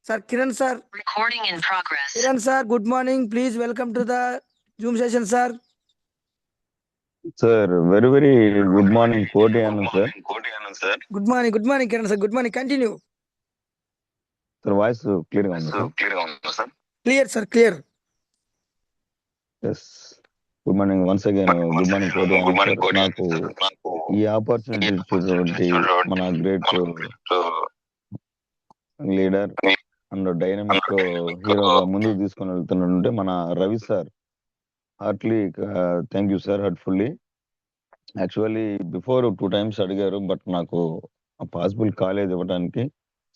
Sir, Kiran sir. Recording in progress. Kiran sir, good morning. Please welcome to the Zoom session, sir. Sir, very good morning, Koti Anand, sir. Good morning, Kiran sir. Good morning. Continue. Sir, voice clear గా ఉంది, sir. Clear, sir. Clear. Yes. Good morning once again. Good morning, Koti Anand, sir. నాకు ఈ opportunity ఇచ్చినటువంటి మన great leader and dynamic హీరోగా ముందుకు తీసుకొని వెళ్తున్నట్టు మన Ravi sir. Heartly thank you sir, heartfully. Actually before 2 times అడిగారు, బట్ నాకు పాసిబుల్ కాలేదు ఇవ్వడానికి.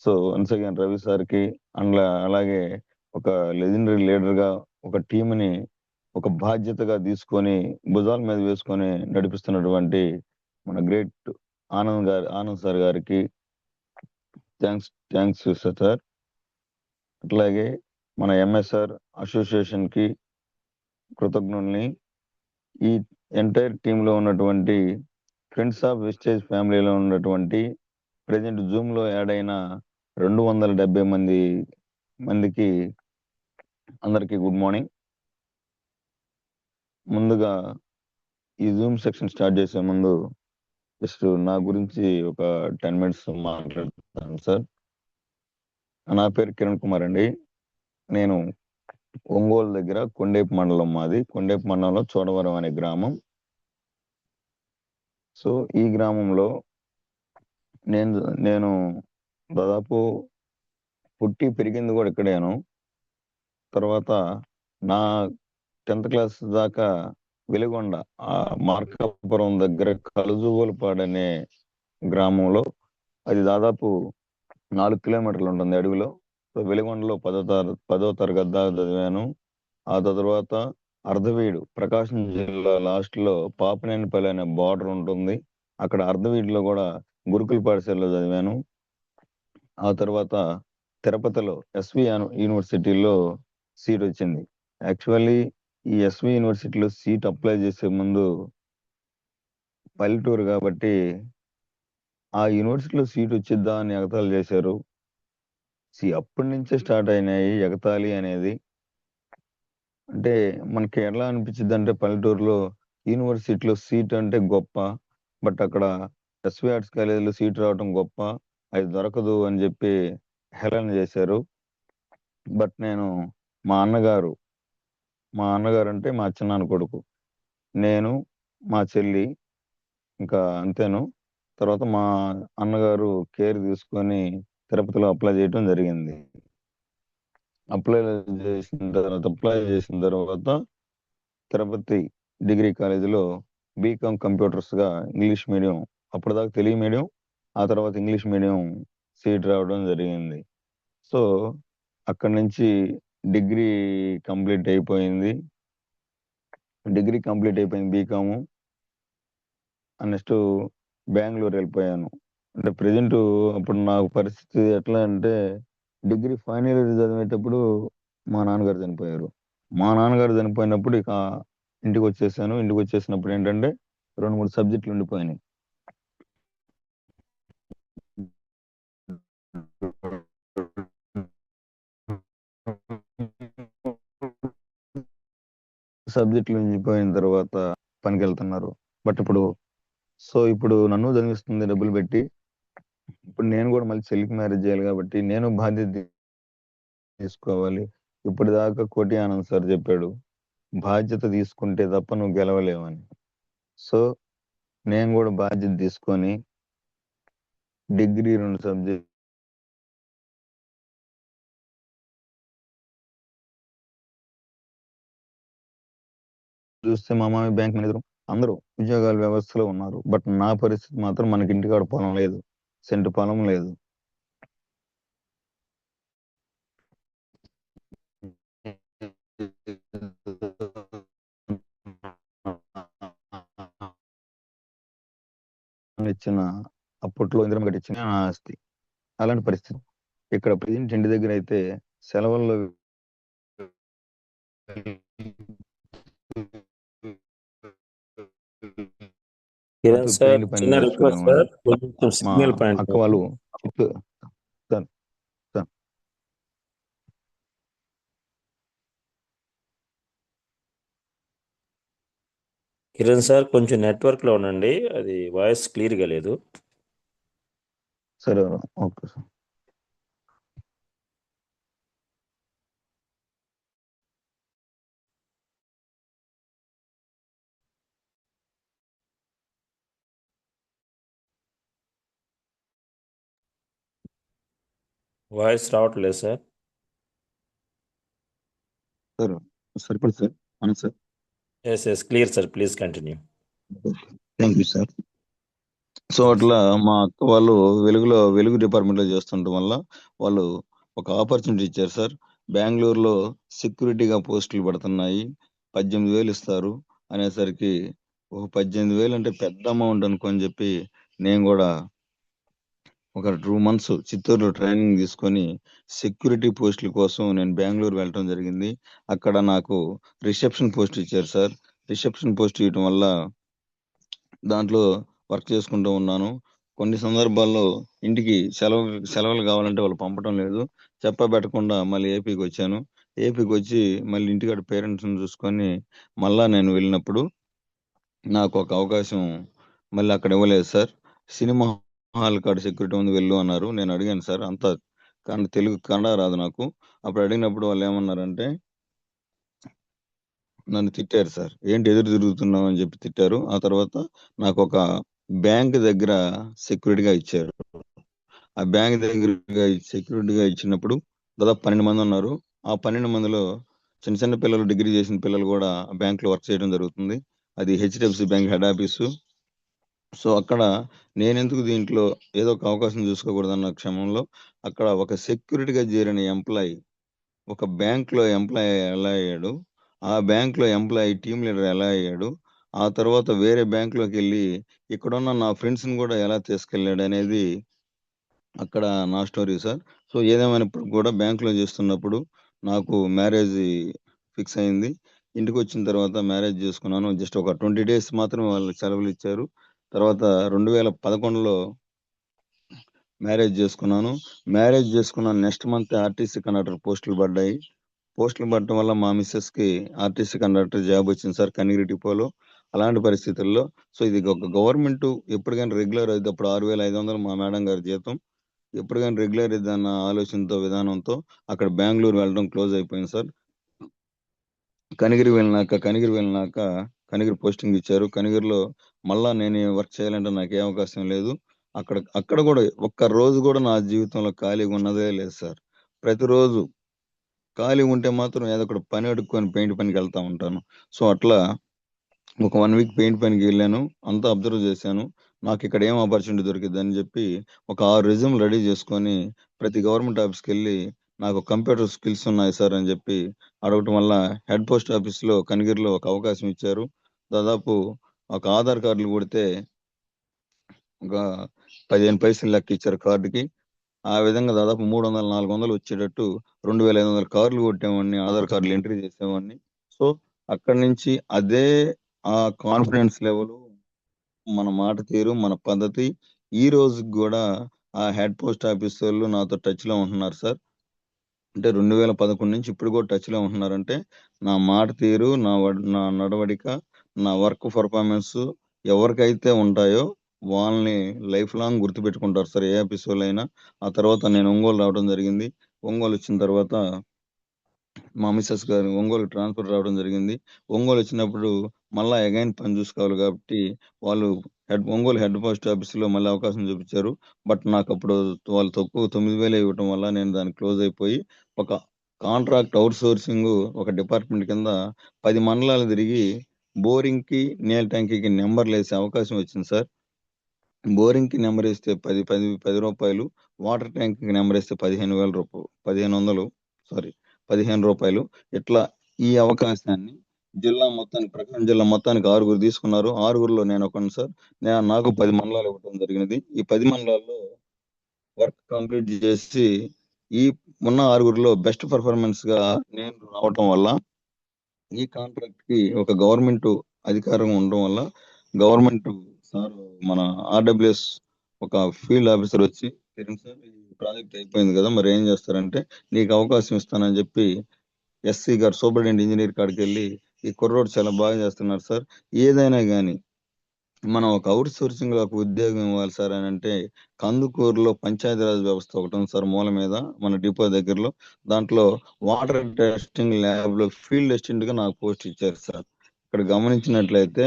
సో వన్స్ అగైన్ రవి సార్కి అండ్ అలాగే ఒక లెజెండరీ లీడర్గా ఒక టీంని ఒక బాధ్యతగా తీసుకొని భుజాల మీద వేసుకొని నడిపిస్తున్నటువంటి మన గ్రేట్ ఆనంద్ సార్ గారికి థ్యాంక్స్ సార్. అట్లాగే మన ఎంఎస్ఆర్ అసోసియేషన్కి కృతజ్ఞుల్ని. ఈ ఎంటైర్ టీంలో ఉన్నటువంటి ఫ్రెండ్స్ ఆఫ్ వెస్టేజ్ ఫ్యామిలీలో ఉన్నటువంటి ప్రజెంట్ జూమ్లో యాడ్ అయిన 270 మందికి అందరికీ గుడ్ మార్నింగ్. ముందుగా ఈ జూమ్ సెక్షన్ స్టార్ట్ చేసే ముందు జస్ట్ నా గురించి ఒక 10 minutes మాట్లాడుతాను సార్. నా పేరు కిరణ్ కుమార్ అండి. నేను ఒంగోలు దగ్గర కొండేపు మండలం, మాది కొండేపు మండలంలో చోడవరం అనే గ్రామం. సో ఈ గ్రామంలో నేను దాదాపు పుట్టి పెరిగింది కూడా ఇక్కడేను. తర్వాత నా 10th class దాకా వెలిగొండ, మార్కాపురం దగ్గర కలుజుగోలుపాడు అనే గ్రామంలో, అది దాదాపు 4 kilometers ఉంటుంది అడవిలో. సో వెలిగొండలో 10వ తరగతి దాకా చదివాను. ఆ తర్వాత అర్ధవీడు, ప్రకాశం జిల్లా లాస్ట్లో పాపనేనిపల్లి అనే బార్డర్ ఉంటుంది, అక్కడ అర్ధవీడులో కూడా గురుకుల పాఠశాలలో చదివాను. ఆ తర్వాత తిరుపతిలో ఎస్వి యూనివర్సిటీలో సీట్ వచ్చింది. యాక్చువల్లీ ఈ ఎస్వి యూనివర్సిటీలో సీట్ అప్లై చేసే ముందు పల్లెటూరు కాబట్టి ఆ యూనివర్సిటీలో సీట్ వచ్చిద్దా అని ఎగతాళి చేశారు. అప్పటి నుంచే స్టార్ట్ అయినాయి ఎగతాళి అనేది. అంటే మనకి ఎలా అనిపించింది అంటే, పల్లెటూరులో యూనివర్సిటీలో సీట్ అంటే గొప్ప, బట్ అక్కడ ఎస్వి ఆర్ట్స్ కాలేజీలో సీట్ రావడం గొప్ప, అది దొరకదు అని చెప్పి హేళన చేశారు. బట్ నేను మా అన్నగారు అంటే మా చిన్నాన్న కొడుకు, నేను మా చెల్లి ఇంకా అంతేను. తర్వాత మా అన్నగారు కేర్ తీసుకొని తిరుపతిలో అప్లై చేయడం జరిగింది. అప్లై చేసిన తర్వాత తిరుపతి డిగ్రీ కాలేజీలో బీకామ్ కంప్యూటర్స్గా ఇంగ్లీష్ మీడియం, అప్పటిదాకా తెలుగు మీడియం, ఆ తర్వాత ఇంగ్లీష్ మీడియం సీట్ రావడం జరిగింది. సో అక్కడి నుంచి డిగ్రీ కంప్లీట్ అయిపోయింది. బీకాము. నెక్స్ట్ బెంగళూరు వెళ్ళిపోయాను. అంటే ప్రజెంట్ అప్పుడు నాకు పరిస్థితి ఎట్లా అంటే, డిగ్రీ ఫైనల్ ఇయర్ చదివేటప్పుడు మా నాన్నగారు చనిపోయినప్పుడు ఇక ఇంటికి వచ్చేసాను. ఇంటికి వచ్చేసినప్పుడు ఏంటంటే 2-3 సబ్జెక్టులు ఉండిపోయినాయి. సబ్జెక్టులు ఉండిపోయిన తర్వాత పనికి వెళ్తున్నారు. బట్ ఇప్పుడు నన్ను చదివిస్తుంది డబ్బులు పెట్టి. ఇప్పుడు నేను కూడా మళ్ళీ చెల్లికి మ్యారేజ్ చేయాలి కాబట్టి నేను బాధ్యత తీసుకోవాలి. ఇప్పటిదాకా కోటి ఆనంద్ సార్ చెప్పాడు, బాధ్యత తీసుకుంటే తప్ప నువ్వు గెలవలేవని. సో నేను కూడా బాధ్యత తీసుకొని డిగ్రీ 2 సబ్జెక్ట్ చూస్తే మా మామయ్య బ్యాంక్ మేనేజర్, అందరూ ఉద్యోగాల వ్యవస్థలో ఉన్నారు. బట్ నా పరిస్థితి మాత్రం, మనకి ఇంటికాడ పొలం లేదు, సెంటు పొలం లేదు. ఇచ్చిన అప్పట్లో ఇంద్రమ్మ గట్టి ఇచ్చిన ఆస్తి, అలాంటి పరిస్థితి. ఇక్కడ ప్రజెంట్ ఇంటి దగ్గర అయితే సెలవుల్లో మా అక్క వాళ్ళు కిరణ్ సార్ కొంచెం నెట్వర్క్లో ఉండండి, అది వాయిస్ క్లియర్గా లేదు. సరే ఓకే సార్. వాయిస్ రావట్లేదు సార్. సార్ సరిపడు సార్. అవును sir. Yes clear sir, please continue. Thank you sir. So అట్లా మా అక్క వాళ్ళు వెలుగు డిపార్ట్మెంట్ లో చేస్తుండటం వల్ల వాళ్ళు ఒక ఆపర్చునిటీ ఇచ్చారు సార్. బెంగళూరులో సెక్యూరిటీగా పోస్టులు పడుతున్నాయి, 18,000 ఇస్తారు అనేసరికి, ఒక 18,000 అంటే పెద్ద అమౌంట్ అనుకొని చెప్పి నేను కూడా ఒక 2 months చిత్తూరులో ట్రైనింగ్ తీసుకొని సెక్యూరిటీ పోస్టుల కోసం నేను బెంగళూరు వెళ్ళటం జరిగింది. అక్కడ నాకు రిసెప్షన్ పోస్ట్ ఇచ్చారు సార్. రిసెప్షన్ పోస్ట్ ఇవ్వటం వల్ల దాంట్లో వర్క్ చేసుకుంటూ ఉన్నాను. కొన్ని సందర్భాల్లో ఇంటికి సెలవులు కావాలంటే వాళ్ళు పంపడం లేదు. చెప్పబెట్టకుండా మళ్ళీ ఏపీకి వచ్చాను. ఏపీకి వచ్చి మళ్ళీ ఇంటికాడ పేరెంట్స్ని చూసుకొని మళ్ళా నేను వెళ్ళినప్పుడు నాకు ఒక అవకాశం మళ్ళీ అక్కడ ఇవ్వలేదు సార్. సినిమా హాల్ కాడ సెక్యూరిటీ ఉంది వెళ్ళు అన్నారు. నేను అడిగాను సార్, అంతా కానీ తెలుగు కన్నడ రాదు నాకు. అప్పుడు అడిగినప్పుడు వాళ్ళు ఏమన్నారంటే నన్ను తిట్టారు సార్. ఏంటి ఎదురు తిరుగుతున్నావు అని చెప్పి తిట్టారు. ఆ తర్వాత నాకు ఒక బ్యాంక్ దగ్గర సెక్యూరిటీగా ఇచ్చారు. ఆ బ్యాంక్ దగ్గర సెక్యూరిటీగా ఇచ్చినప్పుడు దాదాపు 12 మంది ఉన్నారు. ఆ 12 మందిలో చిన్న చిన్న పిల్లలు, డిగ్రీ చేసిన పిల్లలు కూడా బ్యాంక్ లో వర్క్ చేయడం జరుగుతుంది. అది HDFC bank head office. So అక్కడ నేనెందుకు దీంట్లో ఏదో ఒక అవకాశం చూసుకోకూడదన్న క్షమంలో అక్కడ ఒక సెక్యూరిటీగా చేరిన ఎంప్లాయీ ఒక బ్యాంక్ లో ఎంప్లాయీ ఎలా అయ్యాడు, ఆ బ్యాంక్ లో ఎంప్లాయీ టీమ్ లీడర్ ఎలా అయ్యాడు, ఆ తర్వాత వేరే బ్యాంక్ లోకి వెళ్ళి ఇక్కడున్న నా ఫ్రెండ్స్ ని కూడా ఎలా తీసుకెళ్ళాడు అనేది అక్కడ నా స్టోరీ సార్. సో ఏదేమైనప్పుడు కూడా బ్యాంక్ లో చేస్తున్నప్పుడు నాకు మ్యారేజ్ ఫిక్స్ అయింది. ఇంటికి వచ్చిన తర్వాత మ్యారేజ్ చేసుకున్నాను. జస్ట్ ఒక 20 days మాత్రమే వాళ్ళు సెలవులు ఇచ్చారు. తర్వాత 2011లో మ్యారేజ్ చేసుకున్నాను. మ్యారేజ్ చేసుకున్న నెక్స్ట్ మంత్ ఆర్టీసీ కండక్టర్ పోస్టులు పడ్డాయి. పోస్టులు పడటం వల్ల మా మిస్సెస్ కి ఆర్టీసీ కండక్టర్ జాబ్ వచ్చింది సార్ కనిగిరి డిపోలో. అలాంటి పరిస్థితుల్లో సో ఇది ఒక గవర్నమెంట్ ఎప్పుడు కానీ రెగ్యులర్ అయితే అప్పుడు 6,500 మా మేడం గారి జీతం. ఎప్పుడు కానీ రెగ్యులర్ ఇద్దన్న ఆలోచనతో విధానంతో అక్కడ బెంగళూరు వెళ్ళడం క్లోజ్ అయిపోయింది సార్. కనిగిరి వెళ్ళినాక కనిగిరి పోస్టింగ్ ఇచ్చారు. కనిగిరిలో మళ్ళా నేను వర్క్ చేయాలంటే నాకు ఏ అవకాశం లేదు. అక్కడ కూడా ఒక్క రోజు కూడా నా జీవితంలో ఖాళీగా ఉన్నదే లేదు సార్. ప్రతిరోజు ఖాళీ ఉంటే మాత్రం ఏదో ఒకటి పని అడుక్కొని పెయింట్ పనికి వెళ్తా ఉంటాను. సో అట్లా ఒక 1 week పెయింట్ పనికి వెళ్ళాను. అంతా అబ్జర్వ్ చేశాను. నాకు ఇక్కడ ఏం ఆపర్చునిటీ దొరికింది అని చెప్పి ఒక 6 రెజ్యూమ్ రెడీ చేసుకొని ప్రతి గవర్నమెంట్ ఆఫీస్కి వెళ్ళి నాకు కంప్యూటర్ స్కిల్స్ ఉన్నాయి సార్ అని చెప్పి అడగటం వల్ల హెడ్ పోస్ట్ ఆఫీస్లో కనిగిరిలో ఒక అవకాశం ఇచ్చారు. దాదాపు ఒక ఆధార్ కార్డులు కొడితే ఒక 15 పైసలు లెక్క ఇచ్చారు కార్డుకి. ఆ విధంగా దాదాపు 300-400 వచ్చేటట్టు 2,500 కార్లు కొట్టేవాడిని, ఆధార్ కార్డులు ఎంట్రీ చేసేవాడిని. సో అక్కడి నుంచి అదే ఆ కాన్ఫిడెన్స్ లెవెల్, మన మాట తీరు, మన పద్ధతి ఈ రోజుకి కూడా ఆ హెడ్ పోస్ట్ ఆఫీస్ వాళ్ళు నాతో టచ్ లో ఉంటున్నారు సార్. అంటే 2011 నుంచి ఇప్పుడు కూడా టచ్ లో ఉంటున్నారంటే నా మాట తీరు, నా నడవడిక, నా వర్క్ పర్ఫార్మెన్స్ ఎవరికైతే ఉంటాయో వాళ్ళని లైఫ్ లాంగ్ గుర్తుపెట్టుకుంటారు సార్, ఏ ఆఫీస్ వాళ్ళైనా. ఆ తర్వాత నేను ఒంగోలు రావడం జరిగింది. ఒంగోలు వచ్చిన తర్వాత మా మిస్సెస్ గారు ఒంగోలు ట్రాన్స్ఫర్ రావడం జరిగింది. ఒంగోలు వచ్చినప్పుడు మళ్ళా అగైన్ పని చూసుకోవాలి కాబట్టి వాళ్ళు ఒంగోలు హెడ్ పోస్ట్ ఆఫీస్ లో మళ్ళీ అవకాశం చూపించారు. బట్ నాకు అప్పుడు వాళ్ళు తక్కువ 9,000 ఇవ్వటం వల్ల నేను దాన్ని క్లోజ్ అయిపోయి ఒక కాంట్రాక్ట్ అవుట్ సోర్సింగ్ ఒక డిపార్ట్మెంట్ కింద 10 మండలాలు తిరిగి బోరింగ్ కి నీళ్ళ ట్యాంకీకి నెంబర్లు వేసే అవకాశం వచ్చింది సార్. బోరింగ్ కి నెంబర్ వేస్తే 10 రూపాయలు, వాటర్ ట్యాంక్ కి నెంబర్ వేస్తే 15,000 రూపాయలు, 1,500, సారీ 15 రూపాయలు. ఇట్లా ఈ అవకాశాన్ని ప్రకాశం జిల్లా మొత్తానికి 6 తీసుకున్నారు. 6లో నేను ఒకటి సార్. నాకు 10 మండలాలు ఇవ్వడం జరిగినది. ఈ 10 మండలాల్లో వర్క్ కంప్లీట్ చేసి ఈ ఉన్న 6లో బెస్ట్ పర్ఫార్మెన్స్ గా నేను రావటం వల్ల ఈ కాంట్రాక్ట్ కి ఒక గవర్నమెంట్ అధికారం ఉండడం వల్ల గవర్నమెంట్ సార్ మన ఆర్డబ్ల్యూఎస్ ఒక ఫీల్డ్ ఆఫీసర్ వచ్చి, "కిరణ్ సార్ ఈ ప్రాజెక్ట్ అయిపోయింది కదా, మరి ఏం చేస్తారంటే నీకు అవకాశం ఇస్తానని చెప్పి ఎస్సీ గారు సూపరింటెండెంట్ ఇంజనీర్ కాడికి వెళ్ళి ఈ కుర్రోడు చాలా బాగా చేస్తున్నారు సార్. ఏదైనా కానీ మనం ఒక అవుట్ సోర్సింగ్ లో ఒక ఉద్యోగం ఇవ్వాలి సార్ అని అంటే కందుకూరులో పంచాయతీరాజ్ వ్యవస్థ ఒకటి ఉంది సార్ మూల మీద మన డిపో దగ్గరలో. దాంట్లో వాటర్ టెస్టింగ్ ల్యాబ్ లో ఫీల్డ్ అసిస్టెంట్ గా నాకు పోస్ట్ ఇచ్చారు సార్. ఇక్కడ గమనించినట్లయితే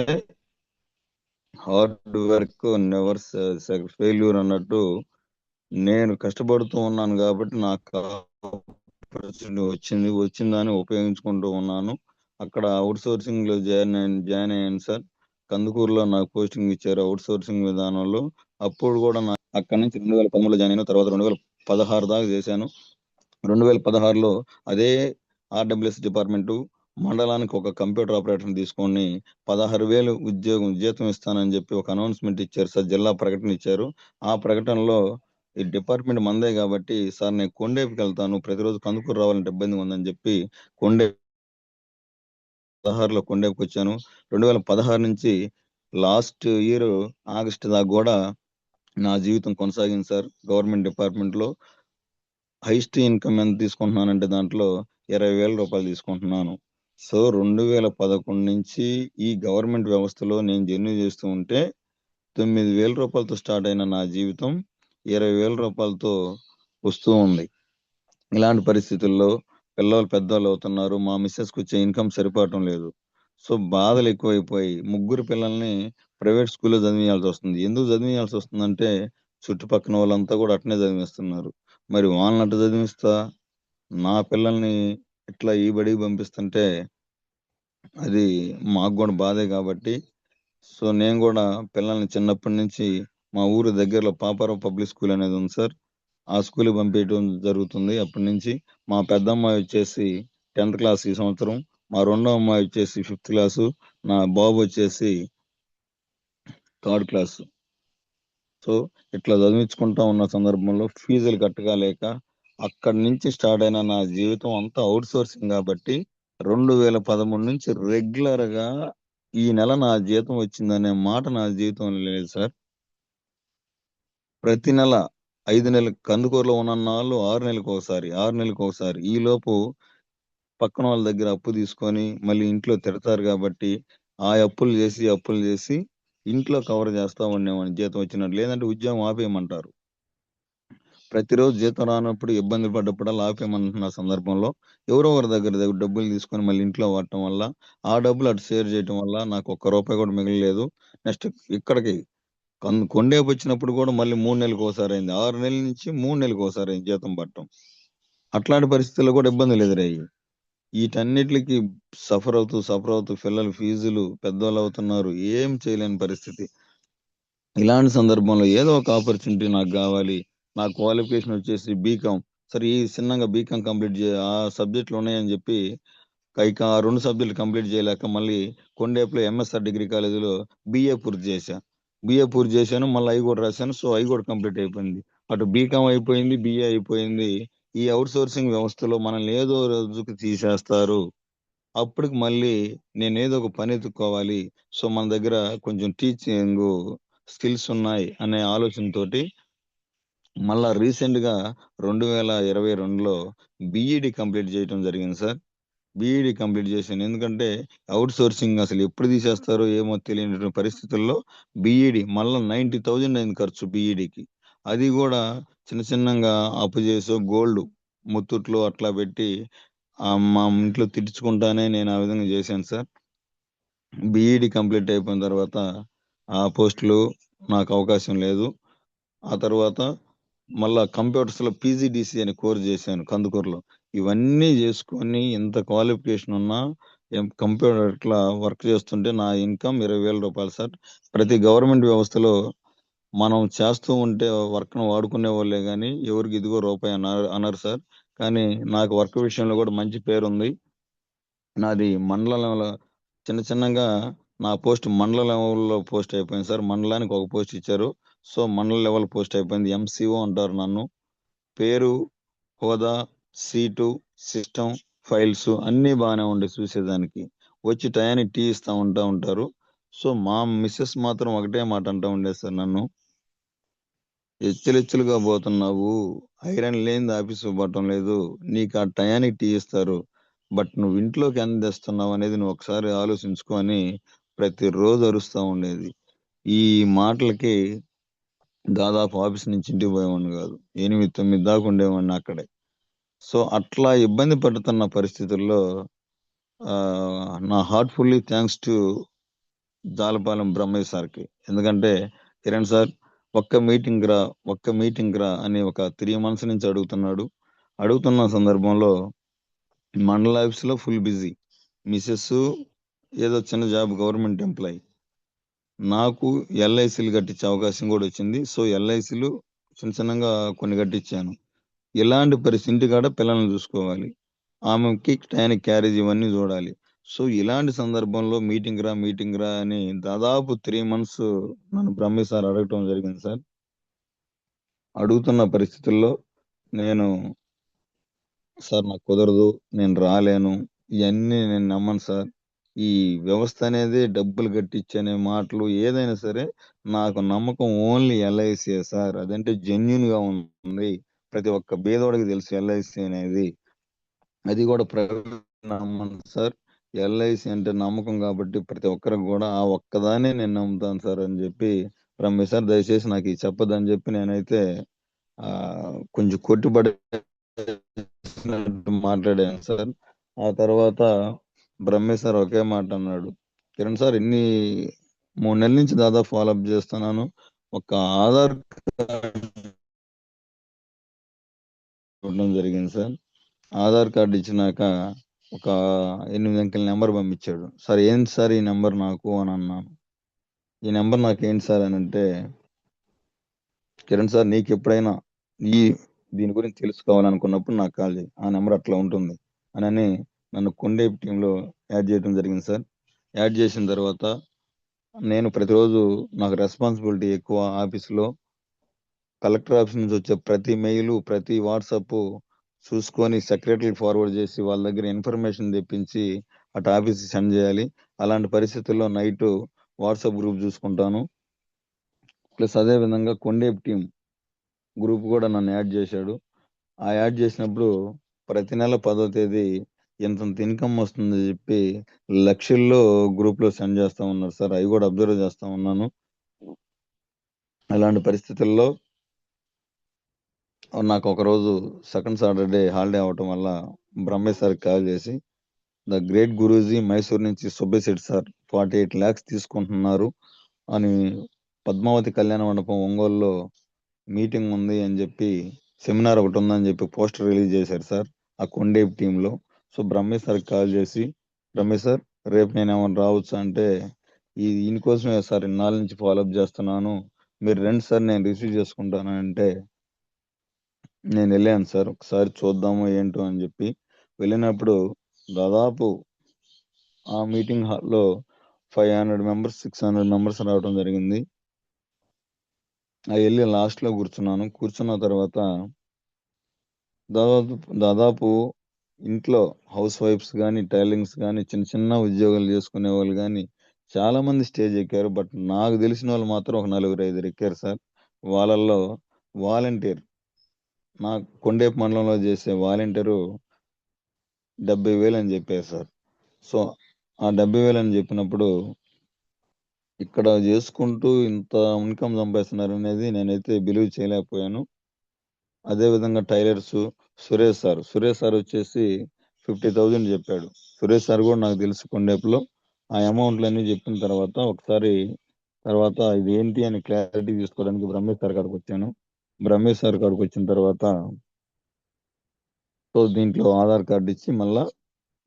హార్డ్ వర్క్ నెవర్ ఫెయిల్యూర్ అన్నట్టు నేను కష్టపడుతూ ఉన్నాను కాబట్టి నాకు ఆపర్చునిటీ వచ్చిందని ఉపయోగించుకుంటూ ఉన్నాను. అక్కడ అవుట్ సోర్సింగ్ లో జాయిన్ అయ్యాను సార్. కందుకూరులో నాకు పోస్టింగ్ ఇచ్చారు అవుట్ సోర్సింగ్ విధానంలో. అప్పుడు కూడా అక్కడ నుంచి 2013లో జాయిన్ అయిన తర్వాత 2016 దాకా చేశాను. 2016లో అదే ఆర్డబ్ల్యూఎస్ డిపార్ట్మెంట్ మండలానికి ఒక కంప్యూటర్ ఆపరేటర్ తీసుకొని 16,000 ఉద్యోగం జీతం ఇస్తానని చెప్పి ఒక అనౌన్స్మెంట్ ఇచ్చారు సార్. జిల్లా ప్రకటన ఇచ్చారు. ఆ ప్రకటనలో ఈ డిపార్ట్మెంట్ మందే కాబట్టి సార్ నేను కొండేపుకి వెళ్తాను, ప్రతిరోజు కందుకూరు రావాలంటే ఇబ్బందిగా ఉందని చెప్పి 16లో కొండేపుకి వచ్చాను. 2016 నుంచి లాస్ట్ ఇయర్ ఆగస్ట్ దాకా కూడా నా జీవితం కొనసాగింది సార్ గవర్నమెంట్ డిపార్ట్మెంట్ లో. హైయెస్ట్ ఇన్కమ్ ఎంత తీసుకుంటున్నానంటే దాంట్లో 20,000 రూపాయలు తీసుకుంటున్నాను. సో 2011 నుంచి ఈ గవర్నమెంట్ వ్యవస్థలో నేను జర్నీ చేస్తూ ఉంటే 9,000 రూపాయలతో స్టార్ట్ అయిన నా జీవితం 20,000 రూపాయలతో వస్తూ ఉంది. ఇలాంటి పరిస్థితుల్లో పిల్లలు పెద్దవాళ్ళు అవుతున్నారు. మా మిస్సెస్కి వచ్చే ఇన్కమ్ సరిపోవటం లేదు. సో బాధలు ఎక్కువైపోయి ముగ్గురు పిల్లల్ని ప్రైవేట్ స్కూల్లో చదివించాల్సి వస్తుంది. ఎందుకు చదివించాల్సి వస్తుందంటే చుట్టుపక్కన వాళ్ళంతా కూడా అట్నే చదివిస్తున్నారు. మరి వాళ్ళని అట్ట చదివిస్తా నా పిల్లల్ని ఇట్లా ఈ బడికి పంపిస్తుంటే అది మాకు కూడా బాధే కాబట్టి సో నేను కూడా పిల్లల్ని చిన్నప్పటి నుంచి మా ఊరు దగ్గరలో పాపారావు పబ్లిక్ స్కూల్ అనేది ఉంది సార్. ఆ స్కూల్కి పంపించడం జరుగుతుంది. అప్పటి నుంచి మా పెద్ద అమ్మాయి వచ్చేసి 10th క్లాస్ ఈ సంవత్సరం, మా రెండో అమ్మాయి వచ్చేసి 5th క్లాసు, నా బాబు వచ్చేసి 3rd క్లాసు. సో ఇట్లా చదివించుకుంటా ఉన్న సందర్భంలో ఫీజులు కట్టలేక అక్కడి నుంచి స్టార్ట్ అయిన నా జీవితం అంతా అవుట్ సోర్సింగ్ కాబట్టి 2013 నుంచి రెగ్యులర్ గా ఈ నెల నా జీతం వచ్చిందనే మాట నా జీవితంలో లేదు సార్. ప్రతి నెల 5 నెలలు కందుకూరులో ఉన్న వాళ్ళు 6 నెలలకు ఒకసారి ఈ లోపు పక్కన వాళ్ళ దగ్గర అప్పు తీసుకొని మళ్ళీ ఇంట్లో తిడతారు కాబట్టి ఆ అప్పులు చేసి ఇంట్లో కవర్ చేస్తా ఉండేవాడిని జీతం వచ్చినట్టు. లేదంటే ఉద్యోగం ఆపేయమంటారు. ప్రతిరోజు జీతం రానప్పుడు ఇబ్బంది పడ్డప్పుడల్లా ఆపేయమంటున్న సందర్భంలో ఎవరో ఒకరి దగ్గర డబ్బులు తీసుకొని మళ్ళీ ఇంట్లో వాడటం వల్ల ఆ డబ్బులు అటు షేర్ చేయటం వల్ల నాకు ఒక్క రూపాయి కూడా మిగలలేదు. నెక్స్ట్ ఇక్కడికి కొండేపు వచ్చినప్పుడు కూడా మళ్ళీ 3 నెలలకు ఒకసారి అయింది. 6 నెలల నుంచి 3 నెలలకు ఒకసారి అయింది జీతం పట్టడం. అట్లాంటి పరిస్థితుల్లో కూడా ఇబ్బందులు ఎదురయ్యాయి. వీటన్నిటికి సఫర్ అవుతూ పిల్లలు ఫీజులు పెద్దవాళ్ళు అవుతున్నారు. ఏం చేయలేని పరిస్థితి. ఇలాంటి సందర్భంలో ఏదో ఒక ఆపర్చునిటీ నాకు కావాలి. నా క్వాలిఫికేషన్ వచ్చేసి బీకామ్. సరే ఈ చిన్నగా బీకామ్ కంప్లీట్ ఆ సబ్జెక్టులు ఉన్నాయని చెప్పి ఇక ఆ 2 సబ్జెక్టులు కంప్లీట్ చేయలేక మళ్ళీ కొండేపులో ఎంఎస్ఆర్ డిగ్రీ కాలేజీలో బిఏ పూర్తి చేశాను. మళ్ళీ అవి కూడా రాశాను. సో అవి కూడా కంప్లీట్ అయిపోయింది. అటు బీకామ్ అయిపోయింది, బిఏ అయిపోయింది. ఈ అవుట్ సోర్సింగ్ వ్యవస్థలో మనల్ని ఏదో రోజుకి తీసేస్తారు. అప్పటికి మళ్ళీ నేను ఏదో ఒక పని ఎత్తుక్కోవాలి. సో మన దగ్గర కొంచెం టీచింగ్ స్కిల్స్ ఉన్నాయి అనే ఆలోచనతోటి మళ్ళా రీసెంట్ గా 2022లో బిఈడి కంప్లీట్ చేయడం జరిగింది సార్. బిఈడి కంప్లీట్ చేశాను. ఎందుకంటే అవుట్ సోర్సింగ్ అసలు ఎప్పుడు తీసేస్తారో ఏమో తెలియని పరిస్థితుల్లో బిఈడి మళ్ళీ 90,000 అయింది ఖర్చు బిఈడికి. అది కూడా చిన్నగా అప్పు చేసో గోల్డ్ ముత్తూట్లో అట్లా పెట్టి మా ఇంట్లో తిట్టించుకుంటానే నేను ఆ విధంగా చేశాను సార్. బిఈడి కంప్లీట్ అయిపోయిన తర్వాత ఆ పోస్టులు నాకు అవకాశం లేదు. ఆ తర్వాత మళ్ళా కంప్యూటర్స్ లో పీజీడిసి అనే కోర్స్ చేశాను కందుకూరులో. ఇవన్నీ చేసుకొని ఎంత క్వాలిఫికేషన్ ఉన్నా కంప్యూటర్ ఇట్లా వర్క్ చేస్తుంటే నా ఇన్కమ్ 20,000 రూపాయలు సార్. ప్రతి గవర్నమెంట్ వ్యవస్థలో మనం చేస్తూ ఉంటే వర్క్ ను వాడుకునే వాళ్ళే కానీ ఎవరికి ఇదిగో రూపాయి అన్నారు సార్. కానీ నాకు వర్క్ విషయంలో కూడా మంచి పేరు ఉంది. నాది మండలంలో చిన్నగా నా పోస్ట్ మండల లెవెల్లో పోస్ట్ అయిపోయింది సార్. మండలానికి ఒక పోస్ట్ ఇచ్చారు. సో మండల లెవెల్ పోస్ట్ అయిపోయింది. ఎంసీఓ అంటారు నన్ను. పేరు, హోదా, సీటు, సిస్టమ్, ఫైల్స్ అన్నీ బాగానే ఉండే చూసేదానికి. వచ్చి టయానికి టీ ఇస్తా ఉంటారు. సో మా మిస్సెస్ మాత్రం ఒకటే మాట అంటూ ఉండేది సార్ నన్ను, ఎచ్చెలెచ్చెలుగా పోతున్నావు, ఐరన్ లేనిది ఆఫీసు పోవటం లేదు, నీకు ఆ టయానికి టీ ఇస్తారు, బట్ నువ్వు ఇంట్లోకి ఎంత తెస్తున్నావు అనేది నువ్వు ఒకసారి ఆలోచించుకో అని ప్రతిరోజు అరుస్తూ ఉండేది. ఈ మాటలకి దాదాపు ఆఫీస్ నుంచి ఇంటికి పోయేవాడిని కాదు. 8-9 దాకా ఉండేవాడిని అక్కడే. సో అట్లా ఇబ్బంది పడుతున్న పరిస్థితుల్లో నా heartfully thanks to Jalapalem Brahmaiah సార్కి. ఎందుకంటే కిరణ్ సార్ ఒక్క మీటింగ్ రా అని ఒక 3 months నుంచి అడుగుతున్న సందర్భంలో మండల ఆఫీస్లో ఫుల్ బిజీ, మిసెస్ ఏదో చిన్న జాబ్ గవర్నమెంట్ ఎంప్లాయీ, నాకు ఎల్ఐసీలు కట్టించే అవకాశం కూడా వచ్చింది. సో ఎల్ఐసీలు చిన్నగా కొన్ని కట్టించాను. ఇలాంటి పరిస్థితి ఇంటికాడ పిల్లల్ని చూసుకోవాలి, ఆమెకి టైంకి క్యారేజ్ ఇవన్నీ చూడాలి. సో ఇలాంటి సందర్భంలో మీటింగ్ రా అని దాదాపు 3 months నన్ను బ్రహ్మయ్య సార్ అడగటం జరిగింది సార్. అడుగుతున్న పరిస్థితుల్లో నేను సార్ నాకు కుదరదు, నేను రాలేను, ఇవన్నీ నేను నమ్మను సార్, ఈ వ్యవస్థ అనేది డబ్బులు కట్టించనే మాటలు ఏదైనా సరే నాకు నమ్మకం ఓన్లీ ఎల్ఐసి సార్, అదంటే జెన్యున్ గా ఉంది, ప్రతి ఒక్క బేదోడికి తెలుసు ఎల్ఐసి అనేది, అది కూడా ప్రైవేట్ నమ్మను సార్, ఎల్ఐసి అంటే నమ్మకం కాబట్టి ప్రతి ఒక్కరికి కూడా ఆ ఒక్కదానే నేను నమ్ముతాను సార్ అని చెప్పి బ్రహ్మయ్య సార్ దయచేసి నాకు ఇది చెప్పదని చెప్పి నేనైతే కొంచెం కొట్టుబడి మాట్లాడాను సార్. ఆ తర్వాత బ్రహ్మయ్య సార్ ఒకే మాట అన్నాడు, కిరణ్ సార్ 3 నెలల నుంచి దాదాపు ఫాలోఅప్ చేస్తున్నాను, ఒక ఆధార్ కార్డు ఇవ్వడం జరిగింది సార్. ఆధార్ కార్డు ఇచ్చినాక ఒక 8 అంకెల నెంబర్ పంపించాడు. సార్ ఏంటి సార్ ఈ నెంబర్ నాకు అని అన్నాను. ఈ నెంబర్ నాకు ఏంటి సార్ అని అంటే, కిరణ్ సార్ నీకు ఎప్పుడైనా దీని గురించి తెలుసుకోవాలనుకున్నప్పుడు నాకు కాల్ చేయి, ఆ నెంబర్ అట్లా ఉంటుంది అని నన్ను కొండే టీంలో యాడ్ చేయడం జరిగింది సార్. యాడ్ చేసిన తర్వాత నేను ప్రతిరోజు నాకు రెస్పాన్సిబిలిటీ ఎక్కువ ఆఫీసులో, కలెక్టర్ ఆఫీస్ నుంచి వచ్చే ప్రతి మెయిల్ ప్రతి వాట్సాప్ చూసుకొని సెక్రటరీకి ఫార్వర్డ్ చేసి వాళ్ళ దగ్గర ఇన్ఫర్మేషన్ తెప్పించి అటు ఆఫీస్కి సెండ్ చేయాలి. అలాంటి పరిస్థితుల్లో నైట్ వాట్సాప్ గ్రూప్ చూసుకుంటాను. ప్లస్ అదే విధంగా కొండేపు టీం గ్రూప్ కూడా నన్ను యాడ్ చేశాడు. ఆ యాడ్ చేసినప్పుడు ప్రతి నెల 10వ తేదీ ఇంతంత ఇన్కమ్ వస్తుందని చెప్పి లక్షల్లో గ్రూప్ లో సెండ్ చేస్తా ఉన్నారు సార్. అవి కూడా అబ్జర్వ్ చేస్తా ఉన్నాను. అలాంటి పరిస్థితుల్లో నాకు ఒక రోజు సెకండ్ సాటర్డే హాలిడే అవటం వల్ల బ్రహ్మయ్య సార్ కాల్ చేసి, ద గ్రేట్ గురూజీ మైసూర్ నుంచి సుబ్బేశెట్టి సార్ 48 lakhs తీసుకుంటున్నారు అని పద్మావతి కళ్యాణ మండపం ఒంగోలులో మీటింగ్ ఉంది అని చెప్పి, సెమినార్ ఒకటి ఉందని చెప్పి పోస్టర్ రిలీజ్ చేశారు సార్ ఆ కొండేపు టీంలో. సో బ్రహ్మయ్య సార్ కాల్ చేసి, బ్రహ్మయ్య సార్ రేపు నేను ఏమైనా రావచ్చు అంటే, దీనికోసమే సార్ ఇన్నాళ్ళ నుంచి ఫాలోఅప్ చేస్తున్నాను, మీరు రండి సార్ నేను రిసీవ్ చేసుకుంటాను అంటే నేను వెళ్ళాను సార్. ఒకసారి చూద్దాము ఏంటో అని చెప్పి వెళ్ళినప్పుడు దాదాపు ఆ మీటింగ్ హాల్లో 500 members 600 members రావడం జరిగింది. వెళ్ళి లాస్ట్ లో కూర్చున్నాను. కూర్చున్న తర్వాత దాదాపు ఇంట్లో హౌస్ వైఫ్స్ కానీ, టైలరింగ్స్ కానీ, చిన్న ఉద్యోగాలు చేసుకునే వాళ్ళు కానీ చాలా మంది స్టేజ్ ఎక్కారు. బట్ నాకు తెలిసిన వాళ్ళు మాత్రం ఒక 4-5 ఎక్కారు సార్. వాళ్ళల్లో వాలంటీర్, నా కొండేపు మండలంలో చేసే వాలంటీరు 70,000 అని చెప్పారు సార్. సో ఆ 70,000 అని చెప్పినప్పుడు ఇక్కడ చేసుకుంటూ ఇంత ఇన్కమ్ సంపాదిస్తున్నారు అనేది నేనైతే బిలీవ్ చేయలేకపోయాను. అదే విధంగా టైలర్స్ సురేష్ సార్ వచ్చేసి 50,000 చెప్పాడు. సురేష్ సార్ కూడా నాకు తెలుసు కొండేపులో. ఆ అమౌంట్లన్నీ చెప్పిన తర్వాత ఇది ఏంటి అని క్లారిటీ తీసుకోవడానికి బ్రహ్మేష్ సార్ కాడికి వచ్చాను. బ్రహ్మేష్ సార్ కాడికి వచ్చిన తర్వాత సో దీంట్లో ఆధార్ కార్డు ఇచ్చి మళ్ళా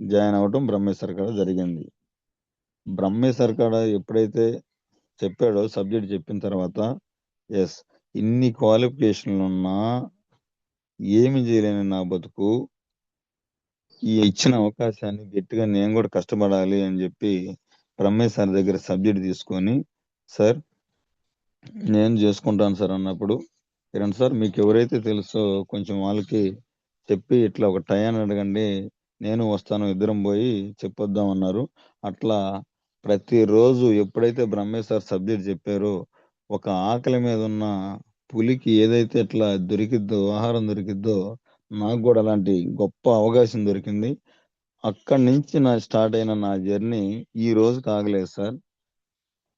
జాయిన్ అవ్వడం బ్రహ్మేష్ సార్ కాడ జరిగింది. బ్రహ్మేష్ సార్ కాడ ఎప్పుడైతే చెప్పాడో సబ్జెక్ట్ చెప్పిన తర్వాత, ఎస్ ఇన్ని క్వాలిఫికేషన్లు ఉన్నా ఏమి చేయలేని నా బతుకు, ఈ ఇచ్చిన అవకాశాన్ని గట్టిగా నేను కూడా కష్టపడాలి అని చెప్పి బ్రహ్మేష్ సార్ దగ్గర సబ్జెక్ట్ తీసుకొని, సార్ నేను చేసుకుంటాను సార్ అన్నప్పుడు, కిరణ్ సార్ మీకు ఎవరైతే తెలుసో కొంచెం వాళ్ళకి చెప్పి ఇట్లా ఒక టైం అడగండి, నేను వస్తాను, ఇద్దరం పోయి చెప్పొద్దాం అన్నారు. అట్లా ప్రతిరోజు ఎప్పుడైతే బ్రహ్మేష్ సార్ సబ్జెక్ట్ చెప్పారో, ఒక ఆకలి మీద ఉన్న పులికి ఏదైతే ఇట్లా దొరికిద్దో, ఆహారం దొరికిద్దో, నాకు కూడా అలాంటి గొప్ప అవకాశం దొరికింది. అక్కడి నుంచి స్టార్ట్ అయిన నా జర్నీ ఈ రోజు కాగలేదు సార్.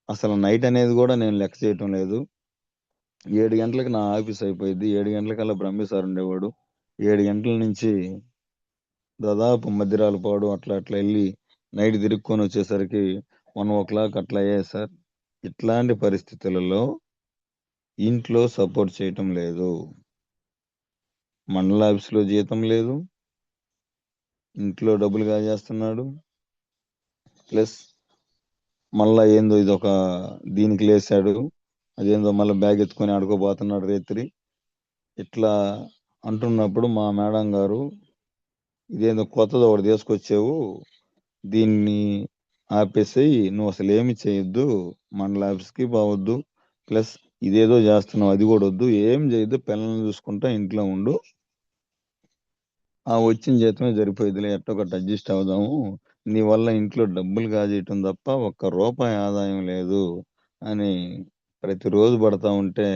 అసలు నైట్ అనేది కూడా నేను లెక్క చేయటం లేదు. 7 గంటలకు నా ఆఫీస్ అయిపోయింది. 7 గంటలకల్లా బ్రహ్మి సార్ ఉండేవాడు. 7 గంటల నుంచి దాదాపు మధ్యరాలపాడు అట్లా వెళ్ళి నైట్ తిరుక్కొని వచ్చేసరికి 1 o'clock అట్లా అయ్యాయి సార్. ఇట్లాంటి పరిస్థితులలో ఇంట్లో సపోర్ట్ చేయటం లేదు. మండల ఆఫీసులో జీతం లేదు, ఇంట్లో డబ్బులు కాజేస్తున్నాడు, ప్లస్ మళ్ళా ఏందో ఇది ఒక దీనికి లేసాడు, అదేందో మళ్ళీ బ్యాగ్ ఎత్తుకొని ఆడుకోబోతున్నాడు రేత్రి. ఇట్లా అంటున్నప్పుడు మా మేడం గారు, ఇదేందో కొత్తది ఒకటి తీసుకొచ్చావు, దీన్ని ఆపేసేయి, నువ్వు అసలు ఏమి చేయొద్దు, మండల ఆఫీస్కి పోవద్దు, ప్లస్ ఇదేదో చేస్తున్నావు అది కూడా వద్దు, ఏం చేయొద్దు, పిల్లల్ని చూసుకుంటా ఇంట్లో ఉండు, ఆ వచ్చిన జీతమే సరిపోయిద్దిలే, ఎట్టొకటి అడ్జస్ట్ అవుదాము, నీ వల్ల ఇంట్లో డబ్బులు కాజేయటం తప్ప 1 రూపాయి ఆదాయం లేదు అని ప్రతిరోజు పడతా ఉంటే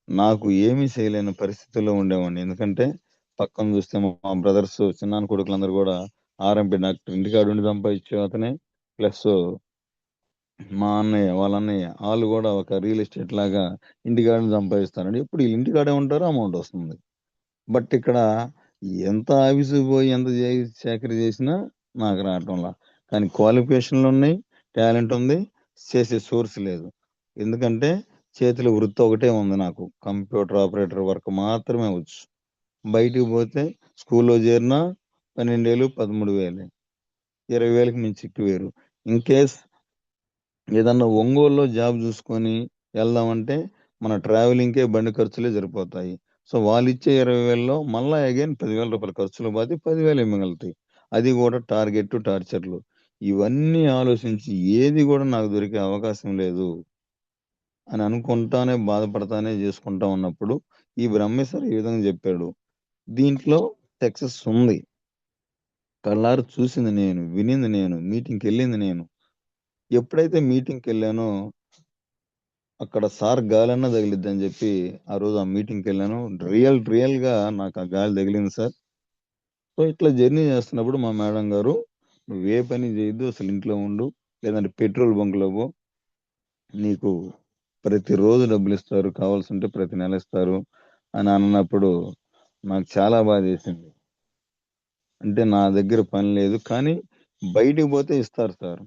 నాకు ఏమీ చేయలేని పరిస్థితుల్లో ఉండేవాడిని. ఎందుకంటే పక్కన చూస్తే మా బ్రదర్స్ చిన్నాన్న కొడుకులందరూ కూడా ఆర్ఎంపీ డాక్టర్ ఇంటికాడ ఉండి సంపాదించే అతనే, ప్లస్ మా అన్నయ్య వాళ్ళ అన్నయ్య వాళ్ళు కూడా ఒక రియల్ ఎస్టేట్ లాగా ఇంటికాడ సంపాదిస్తారండి. ఎప్పుడు వీళ్ళు ఇంటికాడే ఉంటారో అమౌంట్ వస్తుంది. బట్ ఇక్కడ ఎంత ఆఫీసు పోయి ఎంత చాకరీ చేసినా నాకు రావటంలా. కానీ క్వాలిఫికేషన్లు ఉన్నాయి, టాలెంట్ ఉంది, చేసే సోర్స్ లేదు. ఎందుకంటే చేతిలో వృత్తి ఒకటే ఉంది నాకు, కంప్యూటర్ ఆపరేటర్ వర్క్ మాత్రమే వచ్చు. బయటికి పోతే స్కూల్లో చేరినా 12,000 13,000, 20,000కి మించి ఎక్కువేరు. ఇన్ కేస్ ఏదన్నా ఒంగోలులో జాబ్ చూసుకొని వెళ్దామంటే మన ట్రావెలింగ్కే బండి ఖర్చులే సరిపోతాయి. సో వాళ్ళు ఇచ్చే 20,000లో మళ్ళా అగైన్ 10,000 రూపాయల ఖర్చులు పోతే 10,000 మిగులుతాయి. అది కూడా టార్గెట్ టార్చర్లు. ఇవన్నీ ఆలోచించి ఏది కూడా నాకు దొరికే అవకాశం లేదు అని అనుకుంటానే బాధపడతానే చేసుకుంటా ఉన్నప్పుడు ఈ బ్రహ్మేశ్వర్ ఈ విధంగా చెప్పాడు. దీంట్లో సక్సెస్ ఉంది, కళ్ళారు చూసింది నేను, వినింది నేను, మీటింగ్కి వెళ్ళింది నేను. ఎప్పుడైతే మీటింగ్కి వెళ్ళానో అక్కడ సార్ గాలన్నా తగిలిద్దని చెప్పి ఆ రోజు ఆ మీటింగ్కి వెళ్ళాను. రియల్ గా నాకు ఆ గాలి తగిలింది సార్. సో ఇట్లా జర్నీ చేస్తున్నప్పుడు మా మేడం గారు, నువ్వు ఏ పని చేయొద్దు, అసలు ఇంట్లో ఉండు, లేదంటే పెట్రోల్ బంక్లో పో, నీకు ప్రతిరోజు డబ్బులు ఇస్తారు, కావాల్సి ఉంటే ప్రతి నెల ఇస్తారు అని అన్నప్పుడు నాకు చాలా బాధ వేసింది. అంటే నా దగ్గర పని లేదు, కానీ బయటికి పోతే ఇస్తారు సార్.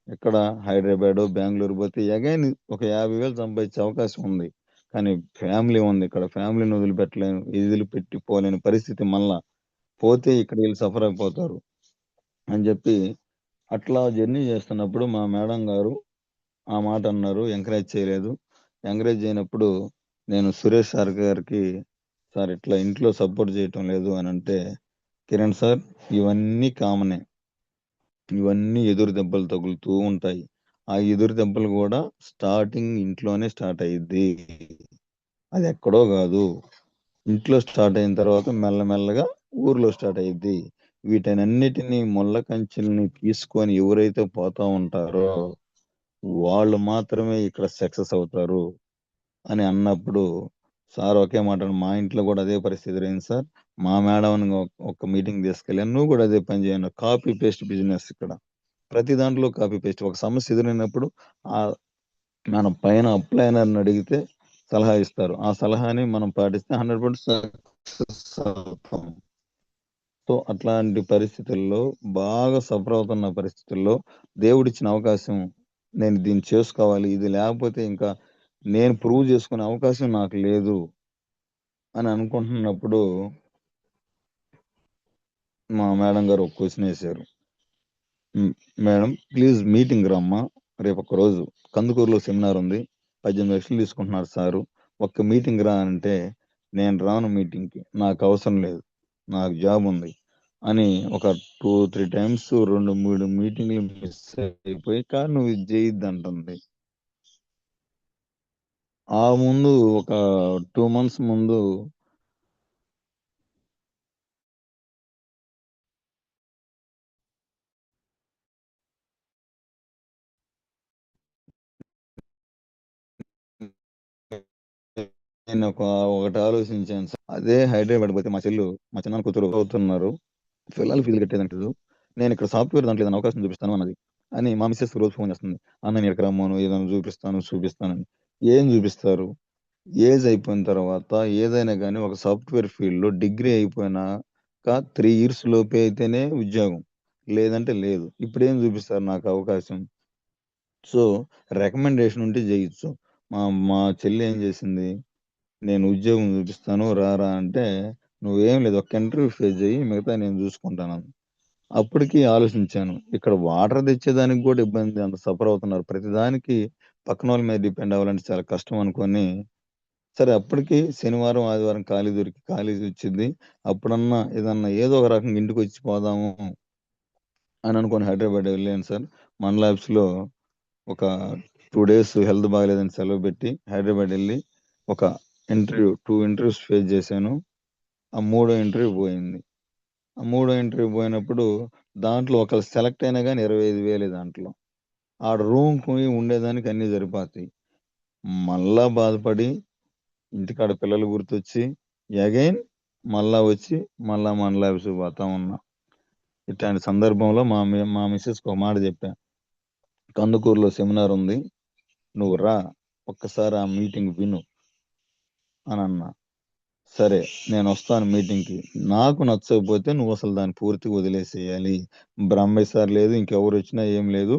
ఎక్కడ హైదరాబాద్ బెంగళూరు పోతే అగైన్ ఒక 50,000 సంపాదించే అవకాశం ఉంది. కానీ ఫ్యామిలీ ఉంది, ఇక్కడ ఫ్యామిలీని వదిలిపెట్టలేను, వదిలిపెట్టి పోలేని పరిస్థితి. మళ్ళా పోతే ఇక్కడ వీళ్ళు సఫర్ అయిపోతారు అని చెప్పి అట్లా జర్నీ చేస్తున్నప్పుడు మా మేడం గారు ఆ మాట అన్నారు, ఎంకరేజ్ చేయలేదు. ఎంకరేజ్ చేయనప్పుడు నేను సురేష్ సార్ గారికి, సార్ ఇట్లా ఇంట్లో సపోర్ట్ చేయటం లేదు అని అంటే, కిరణ్ సార్ ఇవన్నీ కామనే, ఇవన్నీ ఎదురు దెబ్బలు తగులుతూ ఉంటాయి. ఆ ఎదురు దెబ్బలు కూడా స్టార్టింగ్ ఇంట్లోనే స్టార్ట్ అయ్యిద్ది, అది ఎక్కడో కాదు. ఇంట్లో స్టార్ట్ అయిన తర్వాత మెల్లమెల్లగా ఊర్లో స్టార్ట్ అయ్యిద్ది. వీటన్నిటిని ముళ్ళ కంచెల్ని తీసుకొని ఎవరైతే పోతా ఉంటారో వాళ్ళు మాత్రమే ఇక్కడ సక్సెస్ అవుతారు అని అన్నప్పుడు సార్ ఒకే మాట, మా ఇంట్లో కూడా అదే పరిస్థితి ఎదురైంది సార్. మా మేడం ఒక మీటింగ్ తీసుకెళ్ళాను, నువ్వు కూడా అదే పని చేయను. కాపీ పేస్ట్ బిజినెస్ ఇక్కడ, ప్రతి దాంట్లో కాపీ పేస్ట్. ఒక సమస్య ఎదురైనప్పుడు ఆ మన పైన అప్లైనర్ని అడిగితే సలహా ఇస్తారు, ఆ సలహాని మనం పాటిస్తే 100% సక్సెస్ అవుతాం. సో అట్లాంటి పరిస్థితుల్లో బాగా సఫర్ అవుతున్న పరిస్థితుల్లో దేవుడిచ్చిన అవకాశం, నేను దీన్ని చేసుకోవాలి, ఇది లేకపోతే ఇంకా నేను ప్రూవ్ చేసుకునే అవకాశం నాకు లేదు అని అనుకుంటున్నప్పుడు మా మేడం గారు ఒక క్వశ్చన్ వేశారు, మేడం ప్లీజ్ మీటింగ్ రమ్మా, రేపు ఒక రోజు కందుకూరులో సెమినార్ ఉంది, 18 లక్షలు తీసుకుంటున్నారు సారు, ఒక్క మీటింగ్ రా అంటే, నేను రాను మీటింగ్కి, నాకు అవసరం లేదు, నాకు జాబ్ ఉంది అని ఒక 2-3 టైమ్స్ 2-3 మీటింగ్లు మిస్ అయిపోయి, కానీ నువ్వు ఇది చేయొద్దు అంటుంది. ఆ ముందు ఒక 2 months ముందు నేను ఒకటి ఆలోచించాను సార్. అదే హైదరాబాద్ పోతే మా చెల్లు, మా చిన్న కూతురు అవుతున్నారు, పిల్లలు ఫీజు కట్టేదంటారు, నేను ఇక్కడ సాఫ్ట్వేర్ దాంట్లో ఏదైనా అవకాశం చూపిస్తాను అన్నది. అని మా మిస్సెస్ రోజు ఫోన్ చేస్తుంది. అన్న నేను ఇక్కడ రమ్మను, ఏదైనా చూపిస్తానని. ఏం చూపిస్తారు? ఏజ్ అయిపోయిన తర్వాత ఏదైనా కానీ ఒక సాఫ్ట్వేర్ ఫీల్డ్లో డిగ్రీ అయిపోయినాక 3 ఇయర్స్ లోపే అయితేనే ఉద్యోగం, లేదంటే లేదు. ఇప్పుడు ఏం చూపిస్తారు నాకు అవకాశం? సో రికమెండేషన్ ఉంటే చేయొచ్చు. మా మా చెల్లి ఏం చేసింది, నేను ఉద్యోగం చూపిస్తాను రారా అంటే, నువ్వేం లేదు ఒక్క ఇంటర్వ్యూ ఫేస్ చేయి, మిగతా నేను చూసుకుంటాను. అప్పటికి ఆలోచించాను, ఇక్కడ వాటర్ తెచ్చేదానికి కూడా ఇబ్బంది, అంత సఫర్ అవుతున్నారు. ప్రతిదానికి పక్కన వాళ్ళ మీద డిపెండ్ అవ్వాలంటే చాలా కష్టం అనుకొని, సరే అప్పటికి శనివారం ఆదివారం ఖాళీ వచ్చింది. అప్పుడన్నా ఏదో ఒక రకంగా ఇంటికి వచ్చి పోదాము అని అనుకొని హైదరాబాద్ వెళ్ళాను సార్. మన ల్యాబ్స్లో ఒక 2 డేస్ హెల్త్ బాగాలేదని సెలవు పెట్టి హైదరాబాద్ వెళ్ళి ఒక 2 ఇంటర్వ్యూస్ ఫేస్ చేశాను. ఆ 3వ ఇంటర్వ్యూ పోయింది. ఆ 3వ ఇంటర్వ్యూ పోయినప్పుడు దాంట్లో ఒకళ్ళు సెలెక్ట్ అయినా కానీ 25,000 దాంట్లో. ఆ రూమ్కి ఉండేదానికి అన్నీ సరిపోతాయి. మళ్ళా బాధపడి ఇంటికాడ పిల్లలు గుర్తొచ్చి అగైన్ మళ్ళా వచ్చి మళ్ళా మన ల్యాబ్స్ పోతా ఉన్నా. ఇట్లాంటి సందర్భంలో మా మిస్సెస్కి ఒక మాట చెప్పా, కందుకూరులో సెమినార్ ఉంది, నువ్వు రా, ఒక్కసారి ఆ మీటింగ్ విను అని అన్నా. సరే నేను వస్తాను మీటింగ్కి, నాకు నచ్చకపోతే నువ్వు అసలు దాన్ని పూర్తిగా వదిలేసేయాలి. బ్రహ్మయ్య సార్ లేదు, ఇంకెవరు వచ్చినా ఏం లేదు,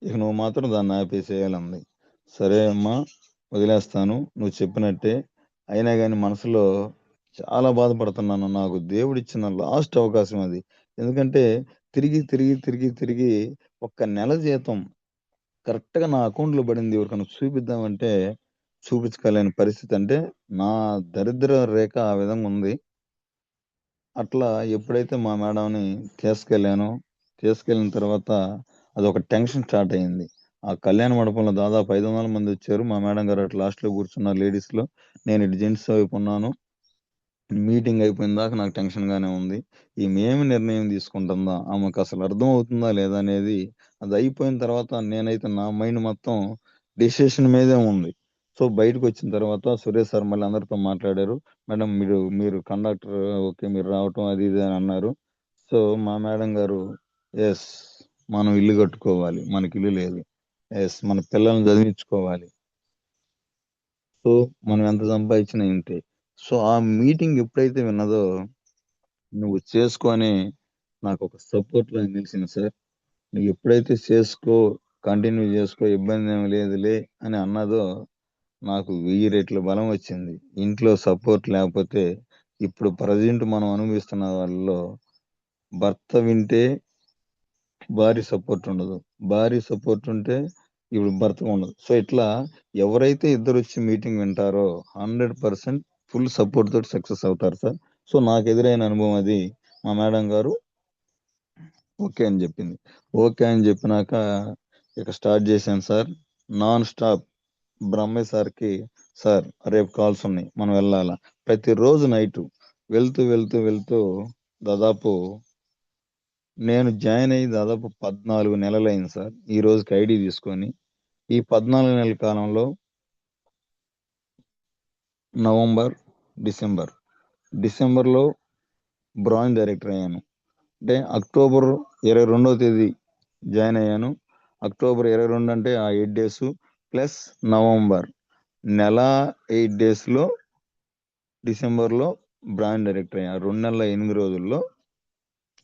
ఇక నువ్వు మాత్రం దాన్ని ఆపేసేయాలంది. సరే అమ్మా వదిలేస్తాను నువ్వు చెప్పినట్టే. అయినా కానీ మనసులో చాలా బాధపడుతున్నాను. నాకు దేవుడిచ్చిన లాస్ట్ అవకాశం అది. ఎందుకంటే తిరిగి ఒక్క నెల జీతం కరెక్ట్గా నా అకౌంట్లో పడింది, ఎవరికైనా చూపిద్దామంటే చూపించుకోలేని పరిస్థితి. అంటే నా దరిద్ర రేఖ ఆ విధంగా ఉంది. అట్లా ఎప్పుడైతే మా మేడంని తీసుకెళ్ళిన తర్వాత అదొక టెన్షన్ స్టార్ట్ అయింది. ఆ కళ్యాణ మండపంలో దాదాపు 500 మంది వచ్చారు. మా మేడం గారు అటు లాస్ట్లో కూర్చున్నారు లేడీస్లో, నేను ఇటు జెంట్స్ వైపు ఉన్నాను. మీటింగ్ అయిపోయిన దాకా నాకు టెన్షన్గానే ఉంది. ఈమె ఏమి నిర్ణయం తీసుకుంటుందా, ఆమెకు అసలు అర్థం అవుతుందా లేదా అనేది. అది అయిపోయిన తర్వాత నేనైతే నా మైండ్ మొత్తం డిసిషన్ మీదే ఉంది. సో బయటకు వచ్చిన తర్వాత సురేష్ సార్ మళ్ళీ అందరితో మాట్లాడారు. మేడం మీరు కండక్టర్ ఓకే, మీరు రావటం అది ఇది అని అన్నారు. సో మా మేడం గారు, ఎస్ మనం ఇల్లు కట్టుకోవాలి, మనకి ఇల్లు లేదు, ఎస్ మన పిల్లల్ని చదివించుకోవాలి, సో మనం ఎంత సంపాదించినా ఇంతే. సో ఆ మీటింగ్ ఎప్పుడైతే విన్నదో, నువ్వు చేసుకొని నాకు ఒక సపోర్ట్ గా నిలిచింది సార్. నువ్వు ఎప్పుడైతే కంటిన్యూ చేసుకో, ఇబ్బంది ఏమి లేదులే అని అన్నదో, నాకు 1000 రెట్ల బలం వచ్చింది. ఇంట్లో సపోర్ట్ లేకపోతే ఇప్పుడు ప్రజెంట్ మనం అనుభవిస్తున్న వాళ్ళలో భర్త వింటే భార్య సపోర్ట్ ఉండదు, భార్య సపోర్ట్ ఉంటే ఇప్పుడు భర్త ఉండదు. సో ఇట్లా ఎవరైతే ఇద్దరు వచ్చి మీటింగ్ వింటారో 100% ఫుల్ సపోర్ట్ తోటి సక్సెస్ అవుతారు సార్. సో నాకు ఎదురైన అనుభవం అది. మా మేడం గారు ఓకే అని చెప్పింది. ఓకే అని చెప్పినాక ఇక స్టార్ట్ చేశాను సార్, నాన్ స్టాప్. బ్రహ్మయ్య సార్కి, సార్ రేపు కాల్స్ ఉన్నాయి, మనం వెళ్ళాలా. ప్రతిరోజు నైట్ వెళ్తూ దాదాపు నేను జాయిన్ అయ్యి దాదాపు 14 నెలలు అయింది సార్ ఈ రోజుకి ఐడి తీసుకొని. ఈ 14 నెలల కాలంలో నవంబర్, డిసెంబర్లో బ్రాంచ్ డైరెక్టర్ అయ్యాను. అంటే అక్టోబర్ 22వ తేదీ జాయిన్ అయ్యాను. అక్టోబర్ 22 అంటే ఆ 8 డేస్ ప్లస్ నవంబర్ నెల 8 డేస్లో డిసెంబర్లో బ్రాంచ్ డైరెక్టర్ అయ్యాను. 2 నెలల 8 రోజుల్లో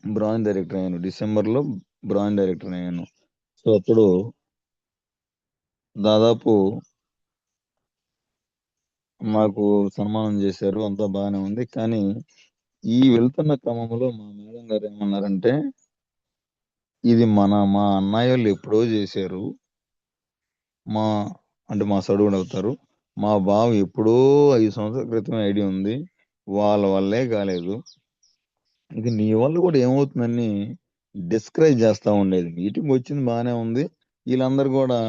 బ్రాంచ్ డైరెక్టర్ అయ్యాను. డిసెంబర్లో బ్రాంచ్ డైరెక్టర్ అయ్యాను. సో అప్పుడు దాదాపు మాకు సన్మానం చేశారు, అంతా బాగానే ఉంది. కానీ ఈ వెళ్తున్న క్రమంలో మా మేడం గారు ఏమన్నారంటే, ఇది మా అన్నయ్య వాళ్ళు ఎప్పుడో చేశారు, మా సడువుడు అవుతారు, మా బావ ఎప్పుడో 5 సంవత్సరాల క్రితం ఐడియా ఉంది, వాళ్ళ వల్లే కాలేదు, ఇది నీ వల్ల కూడా ఏమవుతుందని డిస్కరేజ్ చేస్తూ ఉండేది. మీటింగ్ వచ్చింది బాగానే ఉంది, వీళ్ళందరూ కూడా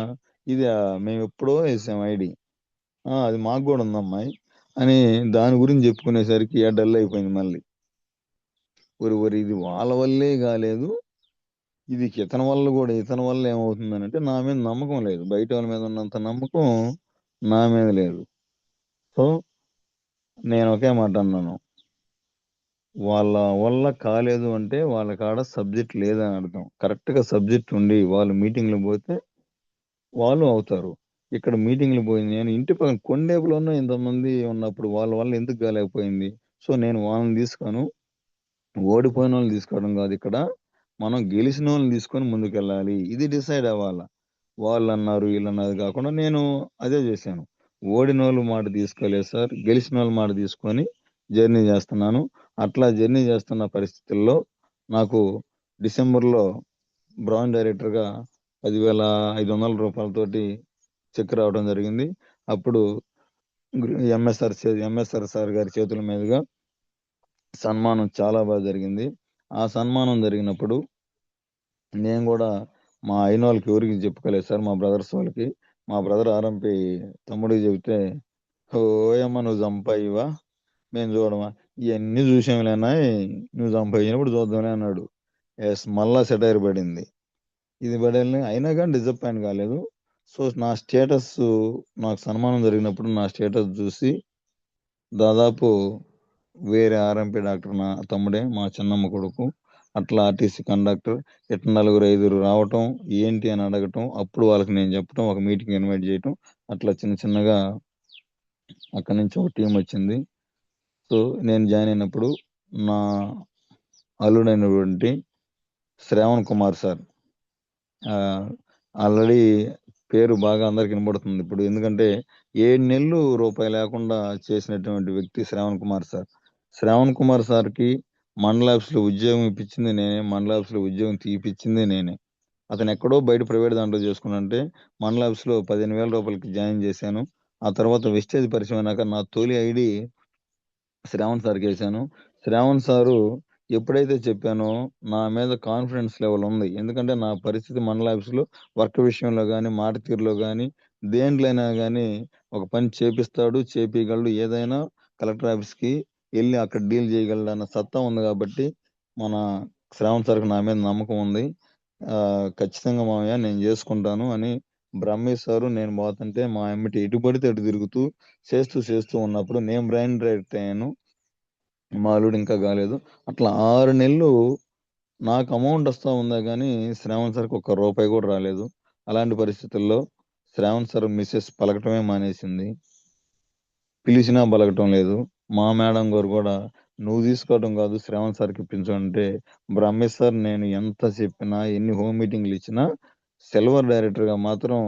ఇది మేము ఎప్పుడో వేసాం ఐడి, అది మాకు కూడా ఉంది అమ్మాయి అని దాని గురించి చెప్పుకునేసరికి డల్ అయిపోయింది. మళ్ళీ ఒరి ఇది వాళ్ళ వల్లే కాలేదు, ఇది ఇతని వల్ల ఏమవుతుందని అంటే నా మీద నమ్మకం లేదు, బయట వాళ్ళ మీద ఉన్నంత నమ్మకం నా మీద లేదు. సో నేను ఒకే మాట అన్నాను, వాళ్ళ వల్ల కాలేదు అంటే వాళ్ళ కాడ సబ్జెక్ట్ లేదని అర్థం. కరెక్ట్‌గా సబ్జెక్ట్ ఉండి వాళ్ళు మీటింగ్‌లు పోతే వాళ్ళు అవుతారు. ఇక్కడ మీటింగ్‌లు పోయి నేను ఇంటి పక్కన కొండేపులోనే ఇంతమంది ఉన్నప్పుడు వాళ్ళ వల్ల ఎందుకు కాలేకపోయింది? సో, నేను వాళ్ళని తీసుకోను. ఓడిపోయినోళ్ళని తీసుకోవడం కాదు ఇక్కడ. మనం గెలిసినోళ్ళని తీసుకొని ముందుకెళ్ళాలి. ఇది డిసైడ్ అవ్వాల. వాళ్ళన్నారు, వీళ్ళన్నారు కాకుండా నేను అదే చేశాను. ఓడినోళ్ళ మాట తీసుకోలేదు సార్. గెలిసినోళ్ళ మాట తీసుకొని జర్నీ చేస్తున్నాను. అట్లా జర్నీ చేస్తున్న పరిస్థితుల్లో నాకు డిసెంబర్‌లో బ్రాండ్ డైరెక్టర్‌గా రూ. 10,500 చెక్ రావడం జరిగింది. అప్పుడు ఎంఎస్ఆర్ సార్ గారి చేతుల మీదుగా సన్మానం చాలా బాగా జరిగింది. ఆ సన్మానం జరిగినప్పుడు నేను గూడా మా అయినోళ్ళకి ఎవరికీ చెప్పుకోలేదు సార్. మా బ్రదర్స్ వాళ్ళకి. మా బ్రదర్ ఆర్ఎంపీ తమ్ముడికి చెబితే, "ఓయమ్మ నువ్వు చంపాయివా? మేము చూడమా? ఇయన్నీ చూసాంలే అన్నాయ్. నువ్వు చంపాయినప్పుడు చూద్దాంలే" అన్నాడు. యెస్ మళ్ళా సెటైర్ పడింది. ఇది పడేల్ని అయినా గాని డిసప్పాయింట్ కాలేదు. సో, నా స్టేటస్సు నాకు సన్మానం జరిగినప్పుడు నా స్టేటస్ చూసి దాదాపు వేరే ఆర్ఎంపీ డాక్టర్ నా తమ్ముడే మా చిన్నమ్మ కొడుకు. అట్లా ఆర్టీసీ కండక్టర్ ఇట్లా నలుగురు, ఐదుగురు రావటం, ఏంటి అని అడగటం, అప్పుడు వాళ్ళకి నేను చెప్పటం, ఒక మీటింగ్ ఇన్వైట్ చేయటం, అట్లా చిన్న చిన్నగా అక్కడి నుంచి ఒక టీమ్ వచ్చింది. సో, నేను జాయిన్ అయినప్పుడు నా అల్లుడైనటువంటి శ్రావణ్ కుమార్ సార్ ఆల్రెడీ పేరు బాగా అందరికి వినబడుతుంది ఇప్పుడు. ఎందుకంటే 7 నెలలు రూపాయి లేకుండా చేసినటువంటి వ్యక్తి శ్రావణ్ కుమార్ సార్. శ్రావణ్ కుమార్ సార్‌కి మండల ఆఫీస్‌లో ఉద్యోగం ఇప్పించింది నేనే. మండల ఆఫీస్‌లో ఉద్యోగం తీపిచ్చింది నేనే. అతను ఎక్కడో బయట ప్రైవేట్ దాంట్లో చేసుకున్నంటే మండల ఆఫీస్‌లో రూ. 15,000కి జాయిన్ చేశాను. ఆ తర్వాత వెస్టేజ్ పరిచయం అయినాక నా తొలి ఐడీ శ్రావణ్ సార్‌కేశాను. శ్రావణ్ సారు ఎప్పుడైతే చెప్పానో నా మీద కాన్ఫిడెన్స్ లెవెల్ ఉంది. ఎందుకంటే నా పరిస్థితి మండల ఆఫీస్‌లో వర్క్ విషయంలో గాని, మాట తీరులో గాని, దేంట్లో అయినా గాని ఒక పని చేపిస్తాడు, చేపియగలడు. ఏదైనా కలెక్టర్ ఆఫీస్‌కి ఎళ్లి అక్కడ డీల్ చేయగలడన్న సత్తా ఉంది కాబట్టి, మన శ్రావణ్ సార్‌కి నా మీద నమ్మకం ఉంది. ఖచ్చితంగా మావయ్య నేను చేసుకుంటాను అని బ్రహ్మేష్ సారు నేను పోతుంటే మా ఎమ్మటి ఎటు పడితే అటు తిరుగుతూ చేస్తూ ఉన్నప్పుడు నేను బ్రాండ్ డైరెక్టర్ అయ్యాను. మా అల్లుడు ఇంకా కాలేదు. అట్లా 6 నెలలు నాకు అమౌంట్ వస్తా ఉందే గానీ, శ్రావణ్ సార్‌కి ఒక్క రూపాయి కూడా రాలేదు. అలాంటి పరిస్థితుల్లో శ్రావణ్ సార్ మిసెస్ పలకటమే మానేసింది. పిలిచినా పలకటం లేదు. మా మేడం గారు కూడా "నువ్వు తీసుకోవటం కాదు శ్రావణ్ సార్‌కి ఇప్పించు" అంటే, బ్రహ్మేష్ సార్ నేను ఎంత చెప్పినా, ఎన్ని హోమ్ మీటింగ్‌లు ఇచ్చినా సిల్వర్ డైరెక్టర్‌గా మాత్రం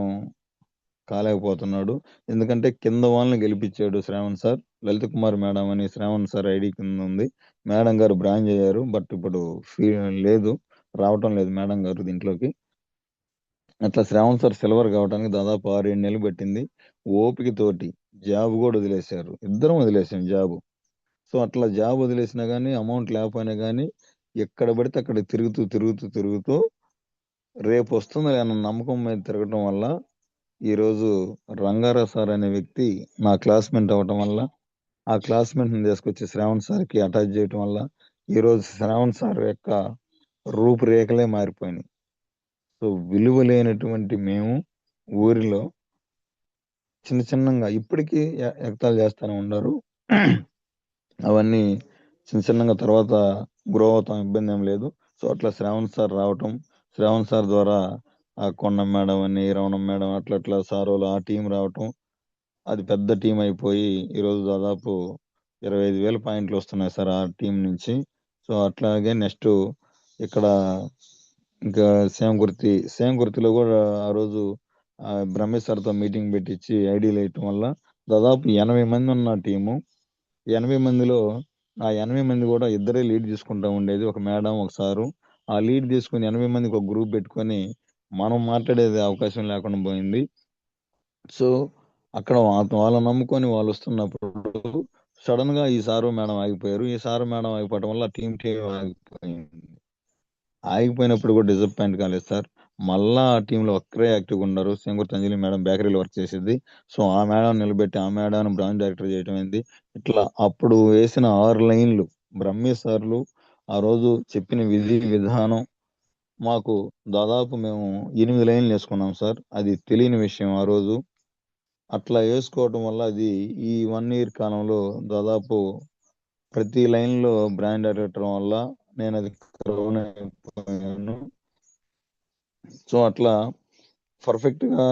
కాలేకపోతున్నాడు. ఎందుకంటే కింద వాళ్ళని గెలిపిచ్చాడు శ్రావణ్ సార్. లలిత కుమార్ మేడం అని శ్రావణ్ సార్ ఐడీ కింద ఉంది. మేడం గారు బ్రాంజ్ అయ్యారు. బట్ ఇప్పుడు లేదు. రావటం లేదు మేడం గారు దీంట్లోకి. అట్లా శ్రావణ్ సార్ సిల్వర్ కావడానికి దాదాపు 6, 7 నెలలు పట్టింది. ఓపికతోటి జాబ్ గూడా వదిలేశారు. ఇద్దరం వదిలేసాం జాబు. సో, అట్లా జాబ్ వదిలేసినా గానీ, అమౌంట్ లేకపోయినా గానీ, ఎక్కడ పడితే అక్కడ తిరుగుతూ రేపొస్తుందిలే అన్న నమ్మకం మీద తిరగటం వల్ల ఈరోజు రంగారావు సార్ అనే వ్యక్తి నా క్లాస్‌మేట్ అవ్వటం వల్ల, ఆ క్లాస్‌మేట్‌ని తీసుకొచ్చి శ్రావణ్ సార్‌కి అటాచ్ చేయటం వల్ల, ఈరోజు శ్రావణ్ సార్ యొక్క రూపురేఖలే మారిపోయినాయి. సో, విలువ లేనటువంటి మేము ఊరిలో చిన్నంగా ఇప్పటికీ ఎగతాళి చేస్తానే ఉన్నారు. అవన్నీ చిన్నంగా తర్వాత గ్రో అవుతాం. ఇబ్బందేం లేదు. సో, అట్లా శ్రావణ్ సార్ రావటం, శ్రావణ్ సార్ ద్వారా కొండ మేడం అని, రమణ మేడం అట్లా సారోళ్ళు ఆ టీమ్ రావటం, అది పెద్ద టీమ్ అయిపోయి ఈరోజు దాదాపు 25,000 పాయింట్లు వస్తున్నాయి సార్ ఆ టీమ్ నుంచి. సో, అట్లాగే నెక్స్ట్ ఇక్కడ ఇంకా సేమకుర్తిలో కూడా ఆ రోజు బ్రహ్మేష్ సార్‌తో మీటింగ్ పెట్టించి ఐడీలు వేయటం వల్ల దాదాపు 80 మంది ఉన్న టీము. 80 మందిలో ఆ 80 మంది కూడా ఇద్దరే లీడ్ తీసుకుంటా ఉండేది. ఒక మేడం, ఒక సారు. ఆ లీడ్ తీసుకొని 80 మందికి ఒక గ్రూప్ పెట్టుకొని మనం మాట్లాడేది అవకాశం లేకుండా పోయింది. సో, అక్కడ వాళ్ళని నమ్ముకొని వాళ్ళొస్తున్నప్పుడు సడెన్‌గా ఈ సారు, మేడం ఆగిపోయారు. ఈ సారు, మేడం ఆగిపోవటం వల్ల టీమ్ ఆగిపోయింది. ఆగిపోయినప్పుడు కూడా డిసప్పాయింట్ కాలేదు సార్. మళ్ళా ఆ టీమ్‌లో ఒక్కరే యాక్టివ్‌గా ఉన్నారు. సింగూర్తి అంజలి మేడం బేకరీలో వర్క్ చేసిద్ది. సో, ఆ మేడంని నిలబెట్టి ఆ మేడంని బ్రాంచ్ డైరెక్టర్ చేయటం అయింది. ఇట్లా అప్పుడు వేసిన 6 లైన్‌లు బ్రహ్మేష్ సార్‌లు ఆ రోజు చెప్పిన విధి విధానం మాకు దాదాపు మేము 8 లైన్‌లు యేసుకున్నాం సార్. అది తెలియని విషయం ఆ రోజు. అట్లా యేసుకోవటం వల్ల అది ఈ 1 ఇయర్ కాలంలో దాదాపు ప్రతి లైన్లో బ్రాండ్ డైరెక్టర్ వల్ల నేను అది క్రౌన్ అయిపోయాను. సో అట్లా పర్ఫెక్ట్గా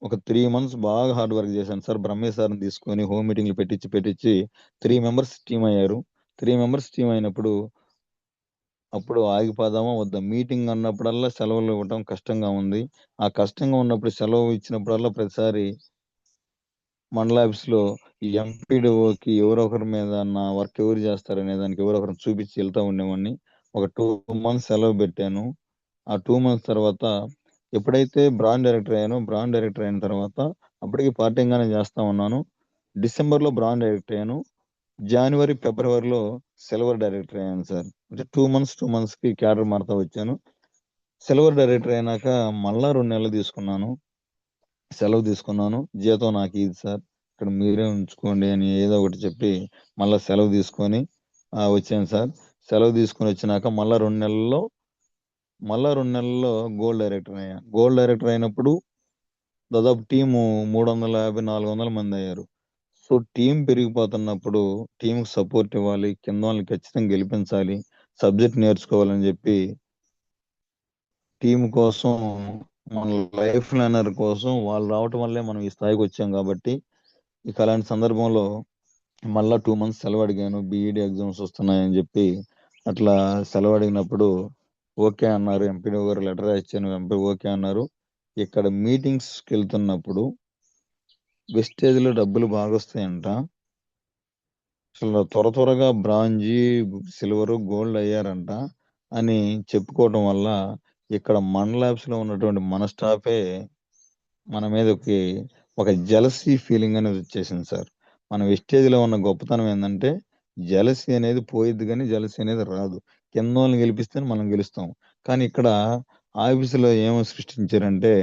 ఒక 3 months బాగా హార్డ్ వర్క్ చేశాను సార్. బ్రహ్మే సార్ని తీసుకొని హోమ్ మీటింగ్లు పెట్టించి 3 members టీం అయ్యారు. 3 members టీం అయినప్పుడు అప్పుడు ఆగిపోదామా వద్దా? మీటింగ్ అన్నప్పుడల్లా సెలవులు ఇవ్వటం కష్టంగా ఉంది. ఆ కష్టంగా ఉన్నప్పుడు సెలవు ఇచ్చినప్పుడల్లా ప్రతిసారి మండల ఆఫీస్లో ఈ ఎంపీడీఓకి ఎవరో ఒకరి మీద నా వర్క్ ఎవరు చేస్తారనే దానికి ఎవరో ఒకరిని చూపించి వెళ్తా ఉండేవాడిని. ఒక 2 months సెలవు పెట్టాను. ఆ 2 months తర్వాత ఎప్పుడైతే బ్రాండ్ డైరెక్టర్ అయిన తర్వాత అప్పటికి పార్ట్ టైం గానే చేస్తా ఉన్నాను. డిసెంబర్లో బ్రాండ్ డైరెక్టర్ అయ్యాను. జనవరి ఫిబ్రవరిలో సిల్వర్ డైరెక్టర్ అయ్యాను సార్. అంటే 2 monthsకి క్యాడర్ మారుతా వచ్చాను. సిల్వర్ డైరెక్టర్ అయినాక మళ్ళా 2 నెలలు సెలవు తీసుకున్నాను. జీతం నాకు ఇది సార్, ఇక్కడ మీరే ఉంచుకోండి అని ఏదో ఒకటి చెప్పి మళ్ళీ సెలవు తీసుకొని వచ్చాను సార్. సెలవు తీసుకొని వచ్చినాక మళ్ళా 2 నెలల్లో గోల్డ్ డైరెక్టర్ అయ్యాను. గోల్డ్ డైరెక్టర్ అయినప్పుడు దాదాపు టీము 350-400 మంది అయ్యారు. సో టీం పెరిగిపోతున్నప్పుడు టీంకి సపోర్ట్ ఇవ్వాలి, కింద వాళ్ళని ఖచ్చితంగా గెలిపించాలి, సబ్జెక్ట్ నేర్చుకోవాలని చెప్పి టీం కోసం, మన లైఫ్ ప్లానర్ కోసం వాళ్ళు రావటం వల్లే మనం ఈ స్థాయికి వచ్చాం. కాబట్టి ఇక అలాంటి సందర్భంలో మళ్ళా 2 months సెలవు అడిగాను. బీఈడీ ఎగ్జామ్స్ వస్తున్నాయని చెప్పి అట్లా సెలవు అడిగినప్పుడు ఓకే అన్నారు. ఎంపీడీ గారు లెటర్ ఇచ్చాను, ఎంపీ ఓకే అన్నారు. ఇక్కడ మీటింగ్స్కి వెళ్తున్నప్పుడు వెస్టేజ్లో డబ్బులు బాగా వస్తాయంట. అసలు త్వరగా బ్రాంజీ, సిల్వర్, గోల్డ్ అయ్యారంట అని చెప్పుకోవటం వల్ల ఇక్కడ మండల ఆఫీస్లో ఉన్నటువంటి మన స్టాఫే మన మీద ఒక జెలసీ ఫీలింగ్ అనేది వచ్చేసింది సార్. మన వెస్టేజ్లో ఉన్న గొప్పతనం ఏంటంటే జెలసీ అనేది పోయిద్ది కానీ జెలసీ అనేది రాదు. కింద వాళ్ళని గెలిపిస్తే మనం గెలుస్తాం. కానీ ఇక్కడ ఆఫీసులో ఏమో సృష్టించారంటే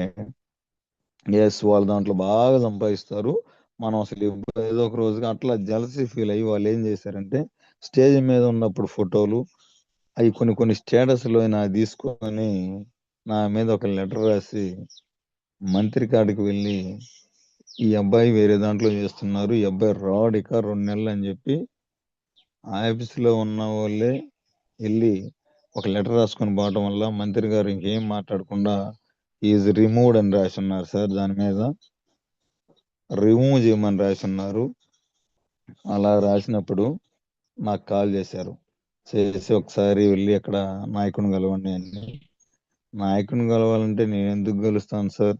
వాళ్ళు దాంట్లో బాగా సంపాదిస్తారు, మనం అసలు ఏదో ఒక రోజుగా అట్లా జెలసీ ఫీల్ అయ్యి వాళ్ళు ఏం చేశారంటే స్టేజ్ మీద ఉన్నప్పుడు ఫోటోలు అవి కొన్ని స్టేటస్లో తీసుకొని నా మీద ఒక లెటర్ రాసి మంత్రి కాడికి వెళ్ళి ఈ అబ్బాయి వేరే దాంట్లో చేస్తున్నారు, ఈ అబ్బాయి రాడు ఇక 2 నెలలు అని చెప్పి ఆఫీసులో ఉన్న వాళ్ళే వెళ్ళి ఒక లెటర్ రాసుకొని పోవటం వల్ల మంత్రి గారు ఇంకేం మాట్లాడకుండా ఈజ్ రిమూవ్డ్ అని రాసి ఉన్నారు సార్. దాని మీద రిమూవ్ చేయమని రాసి ఉన్నారు. అలా రాసినప్పుడు నాకు కాల్ చేశారు, చేసి ఒకసారి వెళ్ళి అక్కడ నాయకుని కలవండి అని. నాయకుని కలవాలంటే నేను ఎందుకు కలుస్తాను సార్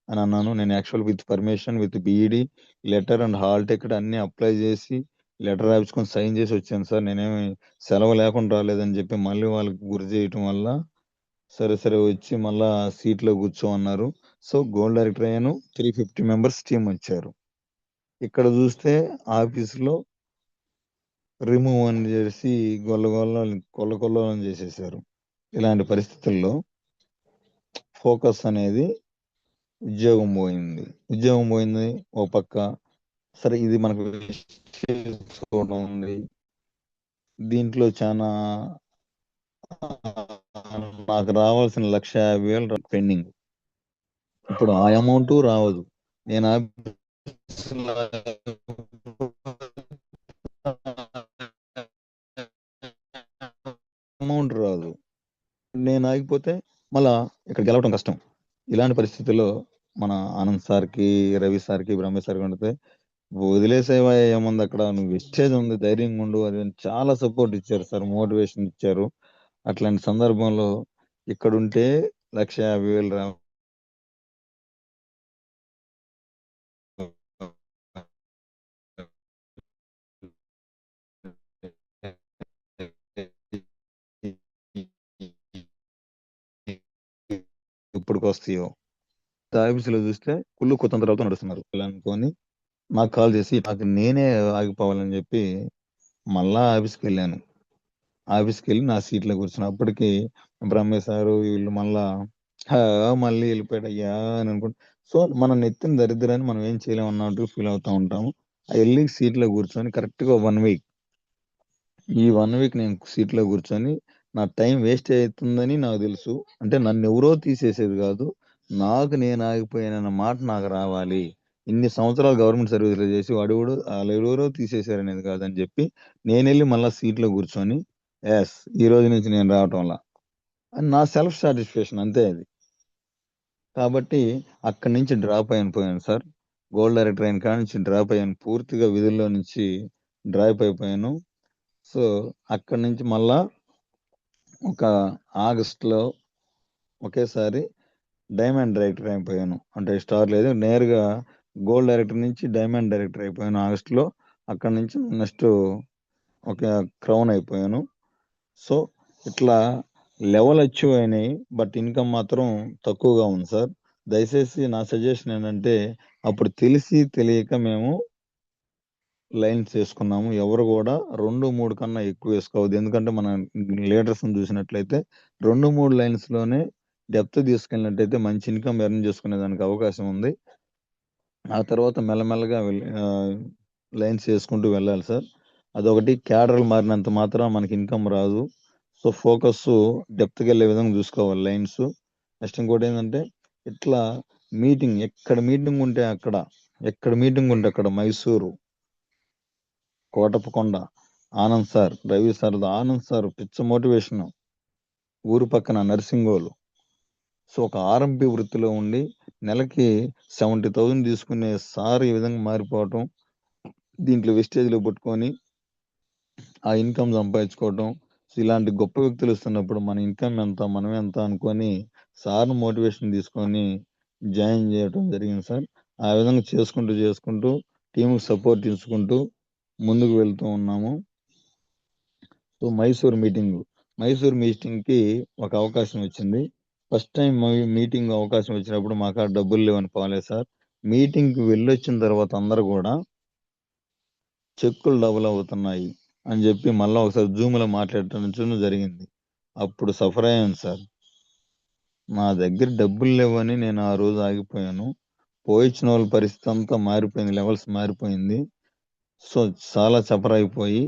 అని అన్నాను. నేను actual with permission, with BEd letter and hall ticket అన్ని అప్లై చేసి లెటర్ రాయించుకొని సైన్ చేసి వచ్చాను సార్. నేనేమి సెలవు లేకుండా రాలేదని చెప్పి మళ్ళీ వాళ్ళకి గురి చేయటం వల్ల సరే వచ్చి మళ్ళా సీట్లో కూర్చోమన్నారు. సో గోల్డ్ డైరెక్టర్ అయ్యాను. 350 members టీం వచ్చారు. ఇక్కడ చూస్తే ఆఫీసులో రిమూవ్ అని చేసి కొల్ల చేసేసారు. ఇలాంటి పరిస్థితుల్లో ఫోకస్ అనేది ఉద్యోగం పోయింది. ఓ పక్క సరే ఇది మనకు ఉంది, దీంట్లో చాలా నాకు రావాల్సిన 1,50,000 పెండింగ్. ఇప్పుడు ఆ అమౌంట్ రావదు. నేను అమౌంట్ రాదు, నేను ఆగిపోతే మళ్ళా ఇక్కడ గెలవటం కష్టం. ఇలాంటి పరిస్థితుల్లో మన ఆనంద్ సార్కి, రవి సార్కి, బ్రహ్మే సార్కి ఉంటే వదిలేసేవా ఏముంది, అక్కడ నువ్వు వెస్టేజ్ ఉంది, ధైర్యంగా ఉండు అది చాలా సపోర్ట్ ఇచ్చారు సార్, మోటివేషన్ ఇచ్చారు. అట్లాంటి సందర్భంలో ఇక్కడ ఉంటే 1,50,000 రా ఇప్పటికి వస్తాయో ఆఫీసులో చూస్తే కుళ్ళు కుతంత్రాలతో నడుస్తున్నారు అనుకొని నాకు కాల్ చేసి నాకు నేనే ఆగిపోవాలని చెప్పి మళ్ళా ఆఫీస్కి వెళ్ళాను. ఆఫీస్కి వెళ్ళి నా సీట్లో కూర్చున్నా. అప్పటికి బ్రహ్మే సారు వీళ్ళు మళ్ళీ వెళ్ళిపోయాడు అయ్యా అని అనుకుంటా. సో మనం నెత్తిన దరిద్రాన్ని మనం ఏం చేయలేము అన్నట్టు ఫీల్ అవుతూ ఉంటాము. వెళ్ళి సీట్లో కూర్చొని కరెక్ట్గా 1 week, ఈ 1 week నేను సీట్లో కూర్చొని నా టైం వేస్ట్ అవుతుందని నాకు తెలుసు. అంటే నన్ను ఎవరో తీసేసేది కాదు, నాకు నేను ఆగిపోయానన్న మాట నాకు రావాలి. ఇన్ని సంవత్సరాలు గవర్నమెంట్ సర్వీస్లో చేసి వాడు వాళ్ళు ఎవరెవరో తీసేశారనేది కాదని చెప్పి నేను వెళ్ళి మళ్ళీ సీట్లో కూర్చొని ఎస్ ఈ రోజు నుంచి నేను రావటంలా అని నా సెల్ఫ్ సాటిస్ఫాక్షన్ అంతే అది. కాబట్టి అక్కడి నుంచి డ్రాప్ అయిపోయాను సార్. గోల్డ్ డైరెక్టర్ అయిన కాడ నుంచి డ్రాప్ అయ్యాను, పూర్తిగా విధుల్లో నుంచి డ్రాప్ అయిపోయాను. సో అక్కడి నుంచి మళ్ళా ఒక ఆగస్టులో ఒకేసారి డైమండ్ డైరెక్టర్ అయిపోయాను. అంటే స్టార్ లేదు, నేరుగా గోల్డ్ డైరెక్టర్ నుంచి డైమండ్ డైరెక్టర్ అయిపోయాను ఆగస్టులో. అక్కడి నుంచి నెక్స్ట్ ఒక క్రౌన్ అయిపోయాను. సో ఇట్లా లెవెల్ అచీవ్ అయినాయి, బట్ ఇన్కమ్ మాత్రం తక్కువగా ఉంది సార్. దయచేసి నా సజెషన్ ఏంటంటే అప్పుడు తెలిసి తెలియక మేము లైన్స్ వేసుకున్నాము. ఎవరు కూడా 2-3 కన్నా ఎక్కువ వేసుకోవద్దు. ఎందుకంటే మన లీడర్స్ని చూసినట్లయితే 2-3 లైన్స్లోనే డెప్త్ తీసుకెళ్ళినట్టయితే మంచి ఇన్కమ్ ఎర్న్ చేసుకునే దానికి అవకాశం ఉంది. ఆ తర్వాత మెల్లమెల్లగా లైన్స్ వేసుకుంటూ వెళ్ళాలి సార్. అదొకటి. క్యాడర్లు మారినంత మాత్రం మనకి ఇన్కమ్ రాదు. సో ఫోకస్ డెప్త్కి వెళ్ళే విధంగా చూసుకోవాలి లైన్స్. నెక్స్ట్ ఇంకోటి ఏంటంటే ఇట్లా మీటింగ్, ఎక్కడ మీటింగ్ ఉంటే అక్కడ, ఎక్కడ మీటింగ్ ఉంటే అక్కడ Mysore, Kotappakonda, Anand sir, Ravi sir, Anand sir పిచ్చ మోటివేషన్, ఊరు పక్కన నర్సింగోలు. సో ఒక ఆర్ఎంపీ వృత్తిలో ఉండి నెలకి 70,000 తీసుకునే సార్ ఈ విధంగా మారిపోవటం, దీంట్లో వెస్టేజ్లో పట్టుకొని ఆ ఇన్కమ్ సంపాదించుకోవటం. సో ఇలాంటి గొప్ప వ్యక్తులు ఇస్తున్నప్పుడు మన ఇన్కమ్ ఎంత, మనం ఎంత అనుకొని సార్ను మోటివేషన్ తీసుకొని జాయిన్ చేయడం జరిగింది సార్. ఆ విధంగా చేసుకుంటూ టీంకి సపోర్ట్ ఇచ్చుకుంటూ ముందుకు వెళ్తూ ఉన్నాము. సో మైసూర్ మీటింగ్కి ఒక అవకాశం వచ్చింది. ఫస్ట్ టైం మీటింగ్ అవకాశం వచ్చినప్పుడు మాకు ఆ డబ్బులు లేవని పోలేదు సార్. మీటింగ్కి వెళ్ళొచ్చిన తర్వాత అందరూ కూడా చెక్కులు డబుల్ అవుతున్నాయి అని చెప్పి మళ్ళీ ఒకసారి జూమ్లో మాట్లాడటం జరిగింది. అప్పుడు సఫర్ అయ్యాను సార్. నా దగ్గర డబ్బులు లేవని నేను ఆ రోజు ఆగిపోయాను. పోయించిన వాళ్ళ పరిస్థితి అంతా మారిపోయింది, లెవెల్స్ మారిపోయింది. సో చాలా సఫర్ అయిపోయి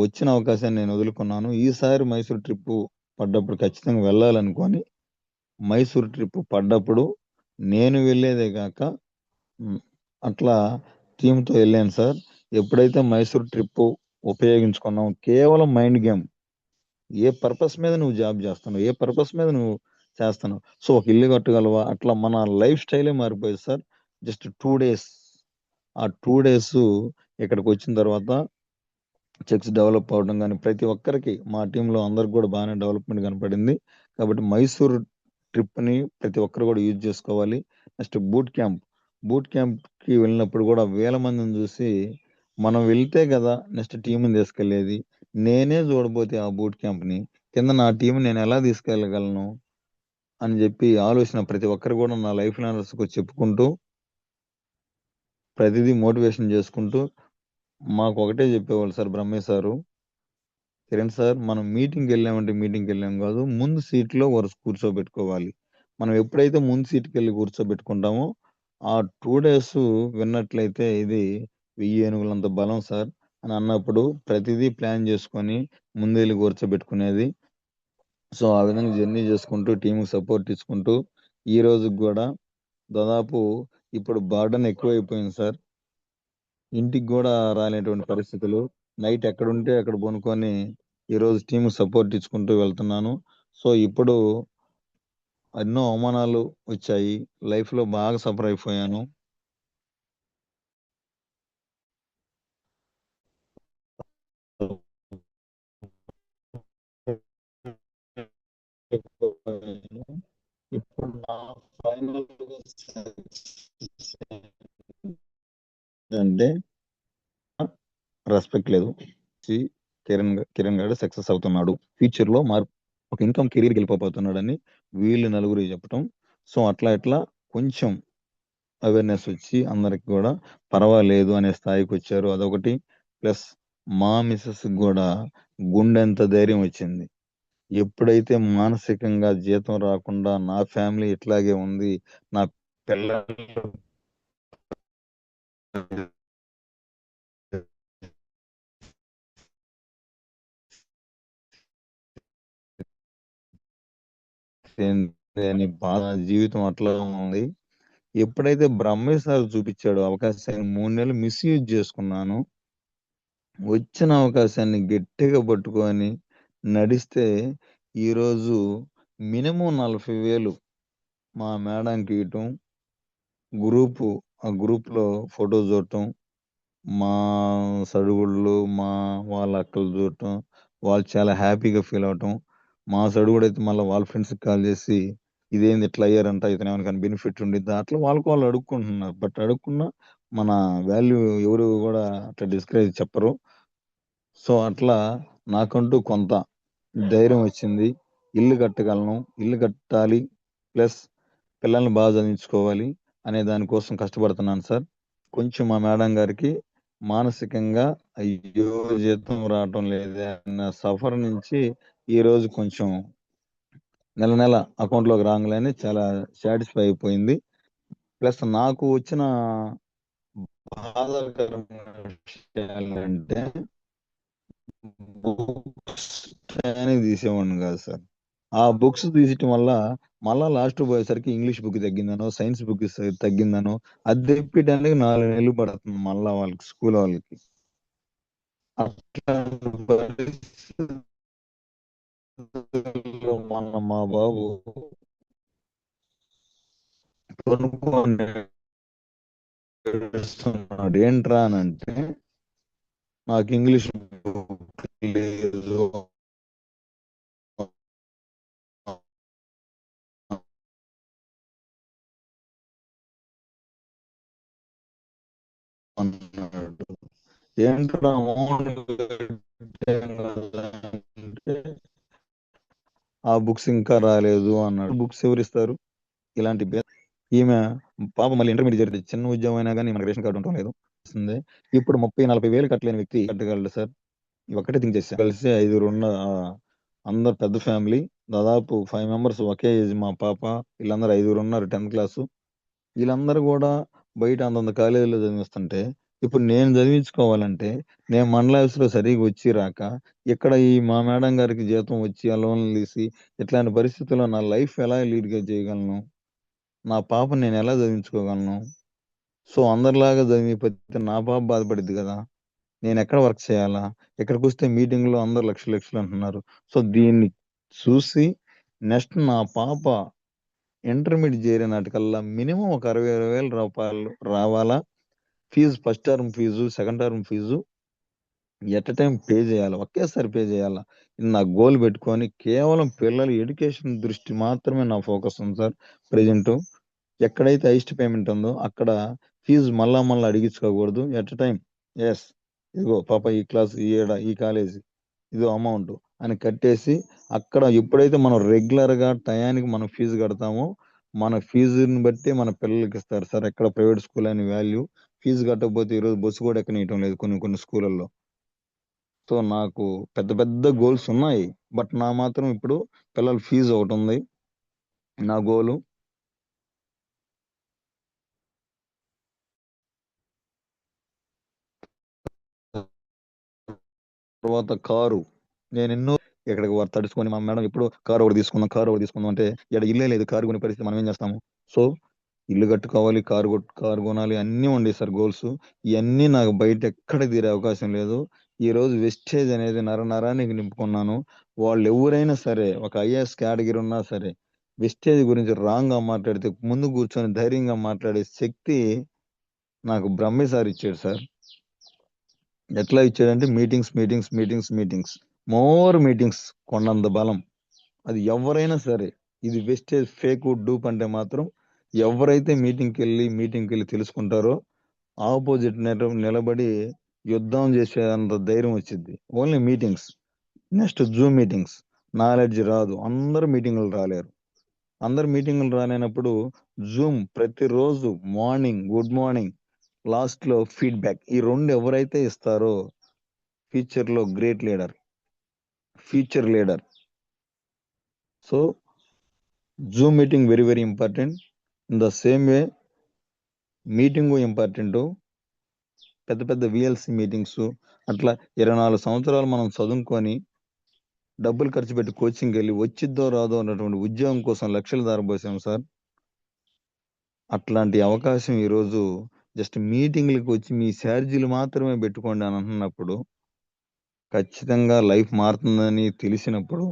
వచ్చిన అవకాశాన్ని నేను వదులుకున్నాను. ఈసారి మైసూర్ ట్రిప్ పడ్డప్పుడు ఖచ్చితంగా వెళ్ళాలనుకొని మైసూర్ ట్రిప్ పడ్డప్పుడు నేను వెళ్ళేదే కాక అట్లా టీంతో వెళ్ళాను సార్. ఎప్పుడైతే మైసూర్ ట్రిప్ ఉపయోగించుకున్నాం, కేవలం మైండ్ గేమ్. ఏ పర్పస్ మీద నువ్వు జాబ్ చేస్తున్నావు, ఏ పర్పస్ మీద నువ్వు చేస్తున్నావు. సో ఒక ఇల్లు కట్టగలవా, అట్లా మన లైఫ్ స్టైలే మారిపోయింది సార్. జస్ట్ 2 days, ఆ 2 days ఇక్కడికి వచ్చిన తర్వాత చెక్స్ డెవలప్ అవడం కానీ ప్రతి ఒక్కరికి మా టీంలో అందరికి కూడా బాగానే డెవలప్మెంట్ కనపడింది. కాబట్టి మైసూర్ ట్రిప్ని ప్రతి ఒక్కరు కూడా యూజ్ చేసుకోవాలి. నెక్స్ట్ బూట్ క్యాంప్కి వెళ్ళినప్పుడు కూడా వేల మందిని చూసి మనం వెళ్తే కదా నెక్స్ట్ టీంని తీసుకెళ్లేది. నేనే చూడబోతే ఆ బూట్ క్యాంప్ని కింద నా టీం నేను ఎలా తీసుకెళ్ళగలను అని చెప్పి ఆలోచన ప్రతి ఒక్కరు కూడా నా లైఫ్ లైనర్స్కు చెప్పుకుంటూ ప్రతిదీ మోటివేషన్ చేసుకుంటూ మాకు ఒకటే చెప్పేవాళ్ళు sir Brahmayya sir, Kiran sir, మనం మీటింగ్కి వెళ్ళాం కాదు, ముందు సీట్లో కూర్చోబెట్టుకోవాలి. మనం ఎప్పుడైతే ముందు సీట్కి వెళ్ళి కూర్చోబెట్టుకుంటామో ఆ 2 days విన్నట్లయితే ఇది 1000 ఏనుగులంత బలం సార్ అని అన్నప్పుడు ప్రతిదీ ప్లాన్ చేసుకొని ముందు వెళ్ళి కూర్చోబెట్టుకునేది. సో ఆ విధంగా జర్నీ చేసుకుంటూ టీంకి సపోర్ట్ ఇచ్చుకుంటూ ఈ రోజుకి కూడా దాదాపు ఇప్పుడు బర్డన్ ఎక్కువైపోయింది సార్. ఇంటికి కూడా రాలేటువంటి పరిస్థితులు. నైట్ ఎక్కడుంటే అక్కడ పనుకొని ఈరోజు టీం సపోర్ట్ ఇచ్చుకుంటూ వెళ్తున్నాను. సో ఇప్పుడు ఎన్నో అవమానాలు వచ్చాయి, లైఫ్లో బాగా సఫర్ అయిపోయాను. ఇప్పుడు నా ఫైనల్ అంటే రెస్పెక్ట్ లేదు. కిరణ్ గారు సక్సెస్ అవుతున్నాడు, ఫ్యూచర్ లో ఒక ఇన్కమ్ కెరీర్కి వెళ్ళిపోతున్నాడని వీళ్ళు నలుగురు చెప్పటం. సో అట్లా కొంచెం అవేర్నెస్ వచ్చి అందరికి కూడా పర్వాలేదు అనే స్థాయికి వచ్చారు. అదొకటి. ప్లస్ మా మిస్సెస్ కూడా గుండెంత ధైర్యం వచ్చింది. ఎప్పుడైతే మానసికంగా జీతం రాకుండా నా ఫ్యామిలీ ఇట్లాగే ఉంది, నా పిల్లలు అని బాధ, జీవితం అట్లా ఉంది. ఎప్పుడైతే బ్రహ్మయ్య సార్ చూపించాడో అవకాశాన్ని 3 నెలలు మిస్యూజ్ చేసుకున్నాను. వచ్చిన అవకాశాన్ని గట్టిగా పట్టుకొని నడిస్తే ఈరోజు మినిమం 40,000 మా మేడంకి ఇవ్వటం, ఆ గ్రూప్లో ఫోటో చూడటం, మా సడుగుళ్ళు వాళ్ళ అక్కలు చూడటం, వాళ్ళు చాలా హ్యాపీగా ఫీల్ అవటం. మా సడుగుడు అయితే మళ్ళీ వాళ్ళ ఫ్రెండ్స్కి కాల్ చేసి ఇదేంది ఇట్లా అయ్యారంట, ఇతను ఏమైనా బెనిఫిట్ ఉండిద్దా, అట్లా వాళ్ళు అడుక్కుంటున్నారు. బట్ అడుక్కున్నా మన వాల్యూ ఎవరు కూడా అట్లా డిస్కరేజ్ చెప్పరు. సో అట్లా నాకంటూ కొంత ధైర్యం వచ్చింది. ఇల్లు కట్టగలను, ఇల్లు కట్టాలి, ప్లస్ పిల్లల్ని బాగా చదివించుకోవాలి అనే దానికోసం కష్టపడుతున్నాను సార్. కొంచెం మా మేడం గారికి మానసికంగా అయ్యో జీతం రావటం లేదే అన్న సఫర్ నుంచి ఈ రోజు కొంచెం నెల అకౌంట్లోకి రాగానే చాలా సాటిస్ఫై అయిపోయింది. ప్లస్ నాకు వచ్చిన బాధాకరమైన విషయాలంటే బుక్స్ టయానికి తీసేవాడిని కాదు సార్. ఆ బుక్స్ తీసేయటం వల్ల మళ్ళా లాస్ట్ పోయేసరికి ఇంగ్లీష్ బుక్ తగ్గిందనో, సైన్స్ బుక్ తగ్గిందనో, అది తెప్పించడానికి 4 నెలలు పడుతుంది మళ్ళా వాళ్ళకి, స్కూల్ వాళ్ళకి. అట్లాంటి పరిస్థితుల్లో మొన్న మా బాబు కొనుక్కొని ఏడుస్తున్నాడు. ఏంట్రా అని అంటే, నాకు ఇంగ్లీష్ బుక్ లేదు అన్నాడు. ఏంట్రా అమౌంట్ కట్టాం కదా అంటే, ఆ బుక్స్ ఇంకా రాలేదు అన్నాడు. బుక్స్ ఎవరిస్తారు? ఇలాంటి ఈమె పాప మళ్ళీ ఇంటర్మీడియట్ చిన్న ఉద్యోగం అయినా కానీ మనకి రేషన్ కార్డు ఉండటం లేదు. ఇప్పుడు 30,000-40,000 కట్టలేని వ్యక్తి కట్టగలడు సార్. ఒక్కటే థింక్ చేశాను. కలిసి 5 ఉన్న అందరు పెద్ద ఫ్యామిలీ, దాదాపు 5 మెంబర్స్ ఒకే ఏజ్. మా పాప వీళ్ళందరూ 5 ఉన్నారు 10th క్లాసు. వీళ్ళందరూ కూడా బయట అంతంత కాలేజీలో చదివిస్తుంటే, ఇప్పుడు నేను చదివించుకోవాలంటే నేను మండల ఆఫీస్లో సరిగ్గా వచ్చి రాక, ఇక్కడ ఈ మా మేడం గారికి జీతం వచ్చి ఆ లోన్లు తీసి, ఇట్లాంటి పరిస్థితుల్లో నా లైఫ్ ఎలా లీడ్గా చేయగలను, నా పాపను నేను ఎలా చదివించుకోగలను? సో అందరిలాగా చదివిపోతే నా పాప బాధపడిద్ది కదా. నేను ఎక్కడ వర్క్ చేయాలా? ఇక్కడికి వస్తే మీటింగ్లో అందరు లక్షలు అంటున్నారు. సో దీన్ని చూసి నెక్స్ట్ నా పాప ఇంటర్మీడియట్ చేరే నాటికల్లా మినిమం ఒక 60,000 రూపాయలు రావాలా. Fee, first term fee, second term fee at a time pay చేయాలి, ఒకేసారి పే చేయాలా. ఇది నా గోల్ పెట్టుకొని కేవలం పిల్లల ఎడ్యుకేషన్ దృష్టి మాత్రమే నా ఫోకస్ ఉంది సార్. ప్రెజెంట్ ఎక్కడైతే హైయెస్ట్ పేమెంట్ ఉందో అక్కడ ఫీజు మళ్ళా అడిగించుకోకూడదు. ఎట్ ఎ టైం ఎస్ ఇదిగో పాప ఈ క్లాస్, ఈ కాలేజీ, ఇదో అమౌంట్ అని కట్టేసి, అక్కడ ఎప్పుడైతే మనం రెగ్యులర్గా టయానికి మనం ఫీజు కడతామో మన ఫీజుని బట్టి మన పిల్లలకి ఇస్తారు సార్. ఎక్కడ ప్రైవేట్ స్కూల్ అని వాల్యూ, ఫీజు కట్టకపోతే ఈరోజు బస్సు కూడా ఎక్కనీయటం లేదు కొన్ని స్కూళ్ళల్లో. సో నాకు పెద్ద గోల్స్ ఉన్నాయి. బట్ నా మాత్రం ఇప్పుడు పిల్లల ఫీజు ఒకటి ఉంది నా గోలు. తర్వాత కారు, నేను ఎన్నో ఇక్కడికి తడుచుకొని మా మేడం ఎప్పుడు కారు ఒకటి తీసుకుందాం అంటే, ఇక్కడ ఇల్లే లేదు, కారు కొనే పరిస్థితి, మనం ఏం చేస్తాము? సో ఇల్లు కట్టుకోవాలి, కారు కొనాలి, అన్నీ ఉండే సార్ గోల్స్. ఇవన్నీ నాకు బయట ఎక్కడ తీరే అవకాశం లేదు. ఈ రోజు వెస్టేజ్ అనేది నరానికి నింపుకున్నాను. వాళ్ళు ఎవరైనా సరే, ఒక ఐఏఎస్ కేటగిరీ ఉన్నా సరే, వెస్టేజ్ గురించి రాంగ్ గా మాట్లాడితే ముందు కూర్చొని ధైర్యంగా మాట్లాడే శక్తి నాకు బ్రహ్మే సార్ ఇచ్చాడు సార్. ఎట్లా ఇచ్చాడంటే మీటింగ్స్, మోర్ మీటింగ్స్, కొండంత బలం. అది ఎవరైనా సరే, ఇది వెస్టేజ్ ఫేక్ డూప్ అంటే మాత్రం ఎవరైతే మీటింగ్కి వెళ్ళి తెలుసుకుంటారో ఆపోజిట్ నిలబడి యుద్ధం చేసేంత ధైర్యం వచ్చింది. Only meetings. Next Zoom meetings. Knowledge రాదు, అందరు మీటింగులు రాలేరు. అందరు మీటింగులు రాలేనప్పుడు జూమ్ ప్రతిరోజు మార్నింగ్ గుడ్ మార్నింగ్, లాస్ట్ లో ఫీడ్బ్యాక్, ఈ 2 ఎవరైతే ఇస్తారో ఫ్యూచర్ లో great leader, future leader. So Zoom meeting very important. In the same way meeting important. పెద్ద విఎల్సి మీటింగ్స్, అట్లా 24 సంవత్సరాలు మనం చదువుకొని డబ్బులు ఖర్చు పెట్టి కోచింగ్కి వెళ్ళి వచ్చిద్దో రాదో అన్నటువంటి ఉద్యోగం కోసం లక్షలు దారబోసాం సార్. అట్లాంటి అవకాశం ఈరోజు జస్ట్ మీటింగ్లకు వచ్చి మీ ఛార్జీలు మాత్రమే పెట్టుకోండి అని అంటున్నప్పుడు ఖచ్చితంగా లైఫ్ మారుతుందని తెలిసినప్పుడు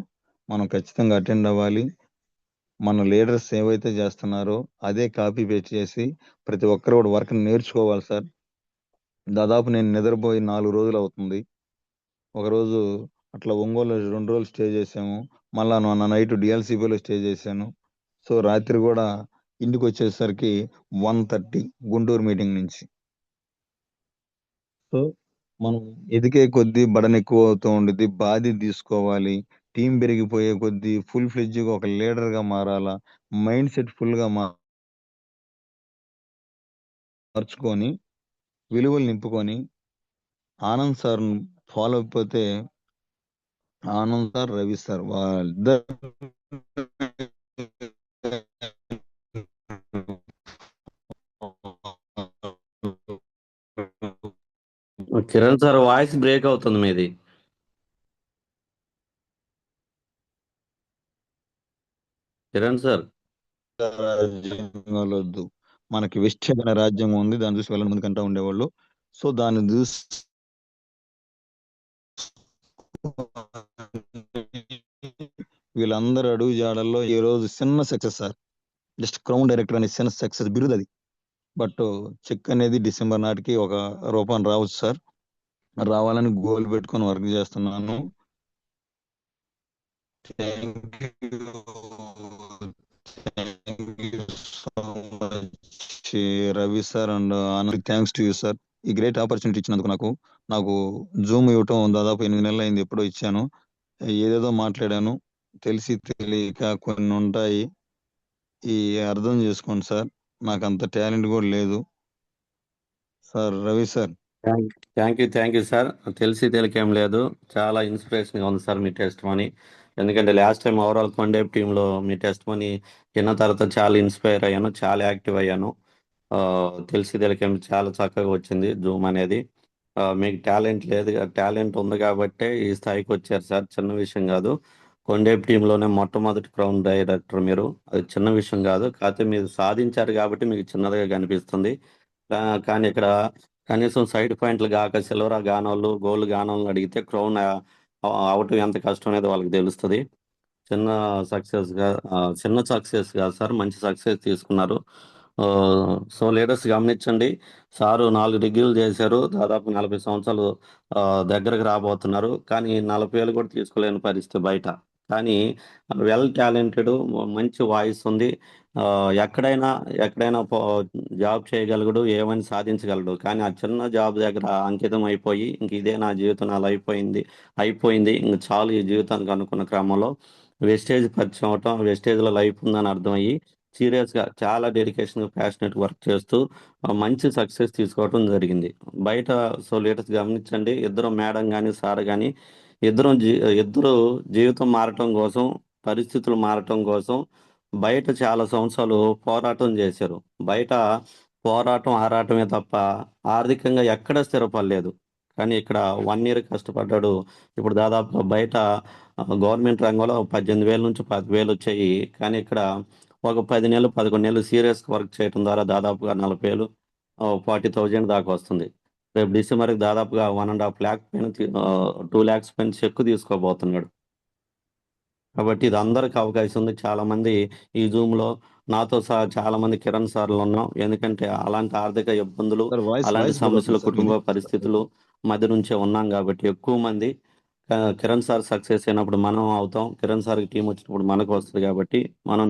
మనం ఖచ్చితంగా అటెండ్ అవ్వాలి. మన లీడర్స్ ఏవైతే చేస్తున్నారో అదే కాపీ పేస్ట్ చేసి ప్రతి ఒక్కరు కూడా వర్క్ నేర్చుకోవాలి సార్. దాదాపు నేను నిద్రపోయి 4 రోజులు అవుతుంది. ఒకరోజు అట్లా ఒంగోలు 2 రోజులు స్టే చేసాము. మళ్ళా మొన్న నైట్ డిఎల్సిబిలో స్టే చేశాను. సో రాత్రి కూడా ఇంటికి వచ్చేసరికి 1:30 గుంటూరు మీటింగ్ నుంచి. సో మనం ఎదిగే కొద్దీ బడన్ ఎక్కువ అవుతూ ఉంటుంది. బాధ్యత తీసుకోవాలి. టీం పెరిగిపోయే కొద్దీ ఫుల్ ఫ్లెడ్జ్‌గా ఒక లీడర్‌గా మారాలా. మైండ్ సెట్ ఫుల్‌గా మార్చుకొని విలువలు నింపుకొని ఆనంద్ సార్‌ని ఫాలో అయిపోతే ఆనంద్ సార్, రవి సార్ వాళ్ళిద్దరు కిరణ్ సార్ వాయిస్ బ్రేక్ అవుతుంది మీది. కిరణ్ సార్ రాజ్యాంగాలొద్దు. మనకి విశ్చన రాజ్యాంగం ఉంది. దాన్ని చూసి వెళ్ళని మంది కంటా ఉండేవాళ్ళు. సో దాన్ని చూసి వీళ్ళందరూ అడుగు జాడల్లో ఈ రోజు చిన్న success sir. Just crown director అనే చిన్న సక్సెస్ బిరుదు అది. బట్ చెక్ అనేది డిసెంబర్ నాటికి ఒక రూపాన్ని రావచ్చు సార్. రావాలని గోల్ పెట్టుకొని వర్క్ చేస్తున్నాను. Ravi sir and Anand thanks to you sir. ఈ గ్రేట్ ఆపర్చునిటీ ఇచ్చినందుకు నాకు జూమ్ ఇవ్వటం దాదాపు 8 నెలలు అయింది. ఎప్పుడో ఇచ్చాను. ఏదేదో మాట్లాడాను. తెలిసి తెలియక కొన్ని ఉంటాయి. ఈ అర్థం చేసుకోండి సార్. నాకు అంత టాలెంట్ కూడా లేదు sir. Ravi sir thank you sir. తెలిసి తెలికేం లేదు. చాలా ఇన్స్పిరేషన్గా ఉంది సార్ మీ టెస్ట్ మనీ. ఎందుకంటే లాస్ట్ టైం ఓవరాల్ కొండేపు టీంలో మీ టెస్ట్ మనీ విన్న తర్వాత చాలా ఇన్స్పైర్ అయ్యాను, చాలా యాక్టివ్ అయ్యాను. తెలిసి తెలికేం చాలా చక్కగా వచ్చింది జూమ్ అనేది. మీకు టాలెంట్ లేదు, టాలెంట్ ఉంది కాబట్టే ఈ స్థాయికి వచ్చారు సార్. చిన్న విషయం కాదు. కొండేపు టీంలోనే మొట్టమొదటి క్రౌన్ డైరెక్టర్ మీరు. అది చిన్న విషయం కాదు. కాకపోతే మీరు సాధించారు కాబట్టి మీకు చిన్నదిగా కనిపిస్తుంది. కానీ ఇక్కడ కనీసం సైడ్ పాయింట్లు కాక సిల్వర్ గానోళ్ళు, గోల్డ్ గానోళ్ళు అడిగితే క్రౌన్ అవటం ఎంత కష్టం అనేది వాళ్ళకి తెలుస్తుంది. చిన్న సక్సెస్ కాదు సార్, మంచి సక్సెస్ తీసుకున్నారు. సో లీడర్స్ గమనించండి. సారు 4 డిగ్రీలు చేశారు. దాదాపు 40 సంవత్సరాలు దగ్గరకు రాబోతున్నారు. కానీ 40 వేలు కూడా తీసుకోలేని పరిస్థితి బయట. కానీ వెల్ టాలెంటెడ్, మంచి వాయిస్ ఉంది. ఎక్కడైనా జాబ్ చేయగలగడు, ఏమైనా సాధించగలడు. కానీ ఆ చిన్న జాబ్ దగ్గర అంకితం అయిపోయి ఇంక ఇదే నా జీవితం, నా లైఫ్ అయిపోయింది ఇంక చాలు ఈ జీవితానికి అనుకున్న క్రమంలో వెస్టేజ్ పరిచయం అవటం, వెస్టేజ్లో లైఫ్ ఉందని అర్థమయ్యి సీరియస్గా చాలా డెడికేషన్, ప్యాషనెట్ వర్క్ చేస్తూ మంచి సక్సెస్ తీసుకోవడం జరిగింది బయట. సో లీడర్స్ గమనించండి. ఇద్దరు మేడం కానీ సార్ కానీ ఇద్దరు జీవితం మారటం కోసం, పరిస్థితులు మారటం కోసం బయట చాలా సంవత్సరాలు పోరాటం చేశారు. బయట పోరాటం, ఆరాటమే తప్ప ఆర్థికంగా ఎక్కడ స్థిరపడలేదు. కానీ ఇక్కడ 1 ఇయర్ కష్టపడ్డాడు. ఇప్పుడు దాదాపు బయట గవర్నమెంట్ రంగంలో 18,000 నుంచి 10,000 వచ్చాయి. కానీ ఇక్కడ ఒక 10 నెలలు, 11 నెలలు సీరియస్గా వర్క్ చేయడం ద్వారా దాదాపుగా 40,000, 40,000 దాకా వస్తుంది. రేపు డిసెంబర్కి దాదాపుగా 1.5 lakh పైన 2 lakhs పైన చెక్ తీసుకోబోతున్నాడు. కాబట్టి ఇది అందరికి అవకాశం ఉంది. చాలా మంది ఈ జూమ్లో నాతో సహా చాలా మంది కిరణ్ సార్లు ఉన్నాం. ఎందుకంటే అలాంటి ఆర్థిక ఇబ్బందులు, సార్ వాయిస్ అలాంటి సమస్యలు, సార్ కుటుంబ మీది. పరిస్థితులు మధ్య నుంచే ఉన్నాం కాబట్టి ఎక్కువ మంది కిరణ్ సార్ సక్సెస్ అయినప్పుడు మనం అవుతాం, కిరణ్ సార్కి టీం వచ్చినప్పుడు మనకు వస్తుంది. కాబట్టి మనం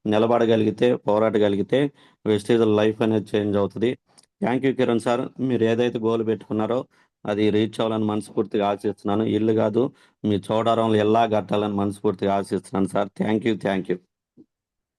నిలబడగలిగితే, పోరాడగలిగితే వెస్టేజ్ లైఫ్ అనేది చేంజ్ అవుతుంది. Thank you Kiran sir. మీరు ఏదైతే గోల్ పెట్టుకున్నారో అది రీచ్ అవ్వాలని మనస్ఫూర్తిగా ఆశిస్తున్నాను. ఇల్లు కాదు, మీ చోడారంలో ఎలా కట్టాలని మనస్ఫూర్తిగా ఆశిస్తున్నాను సార్. Thank you.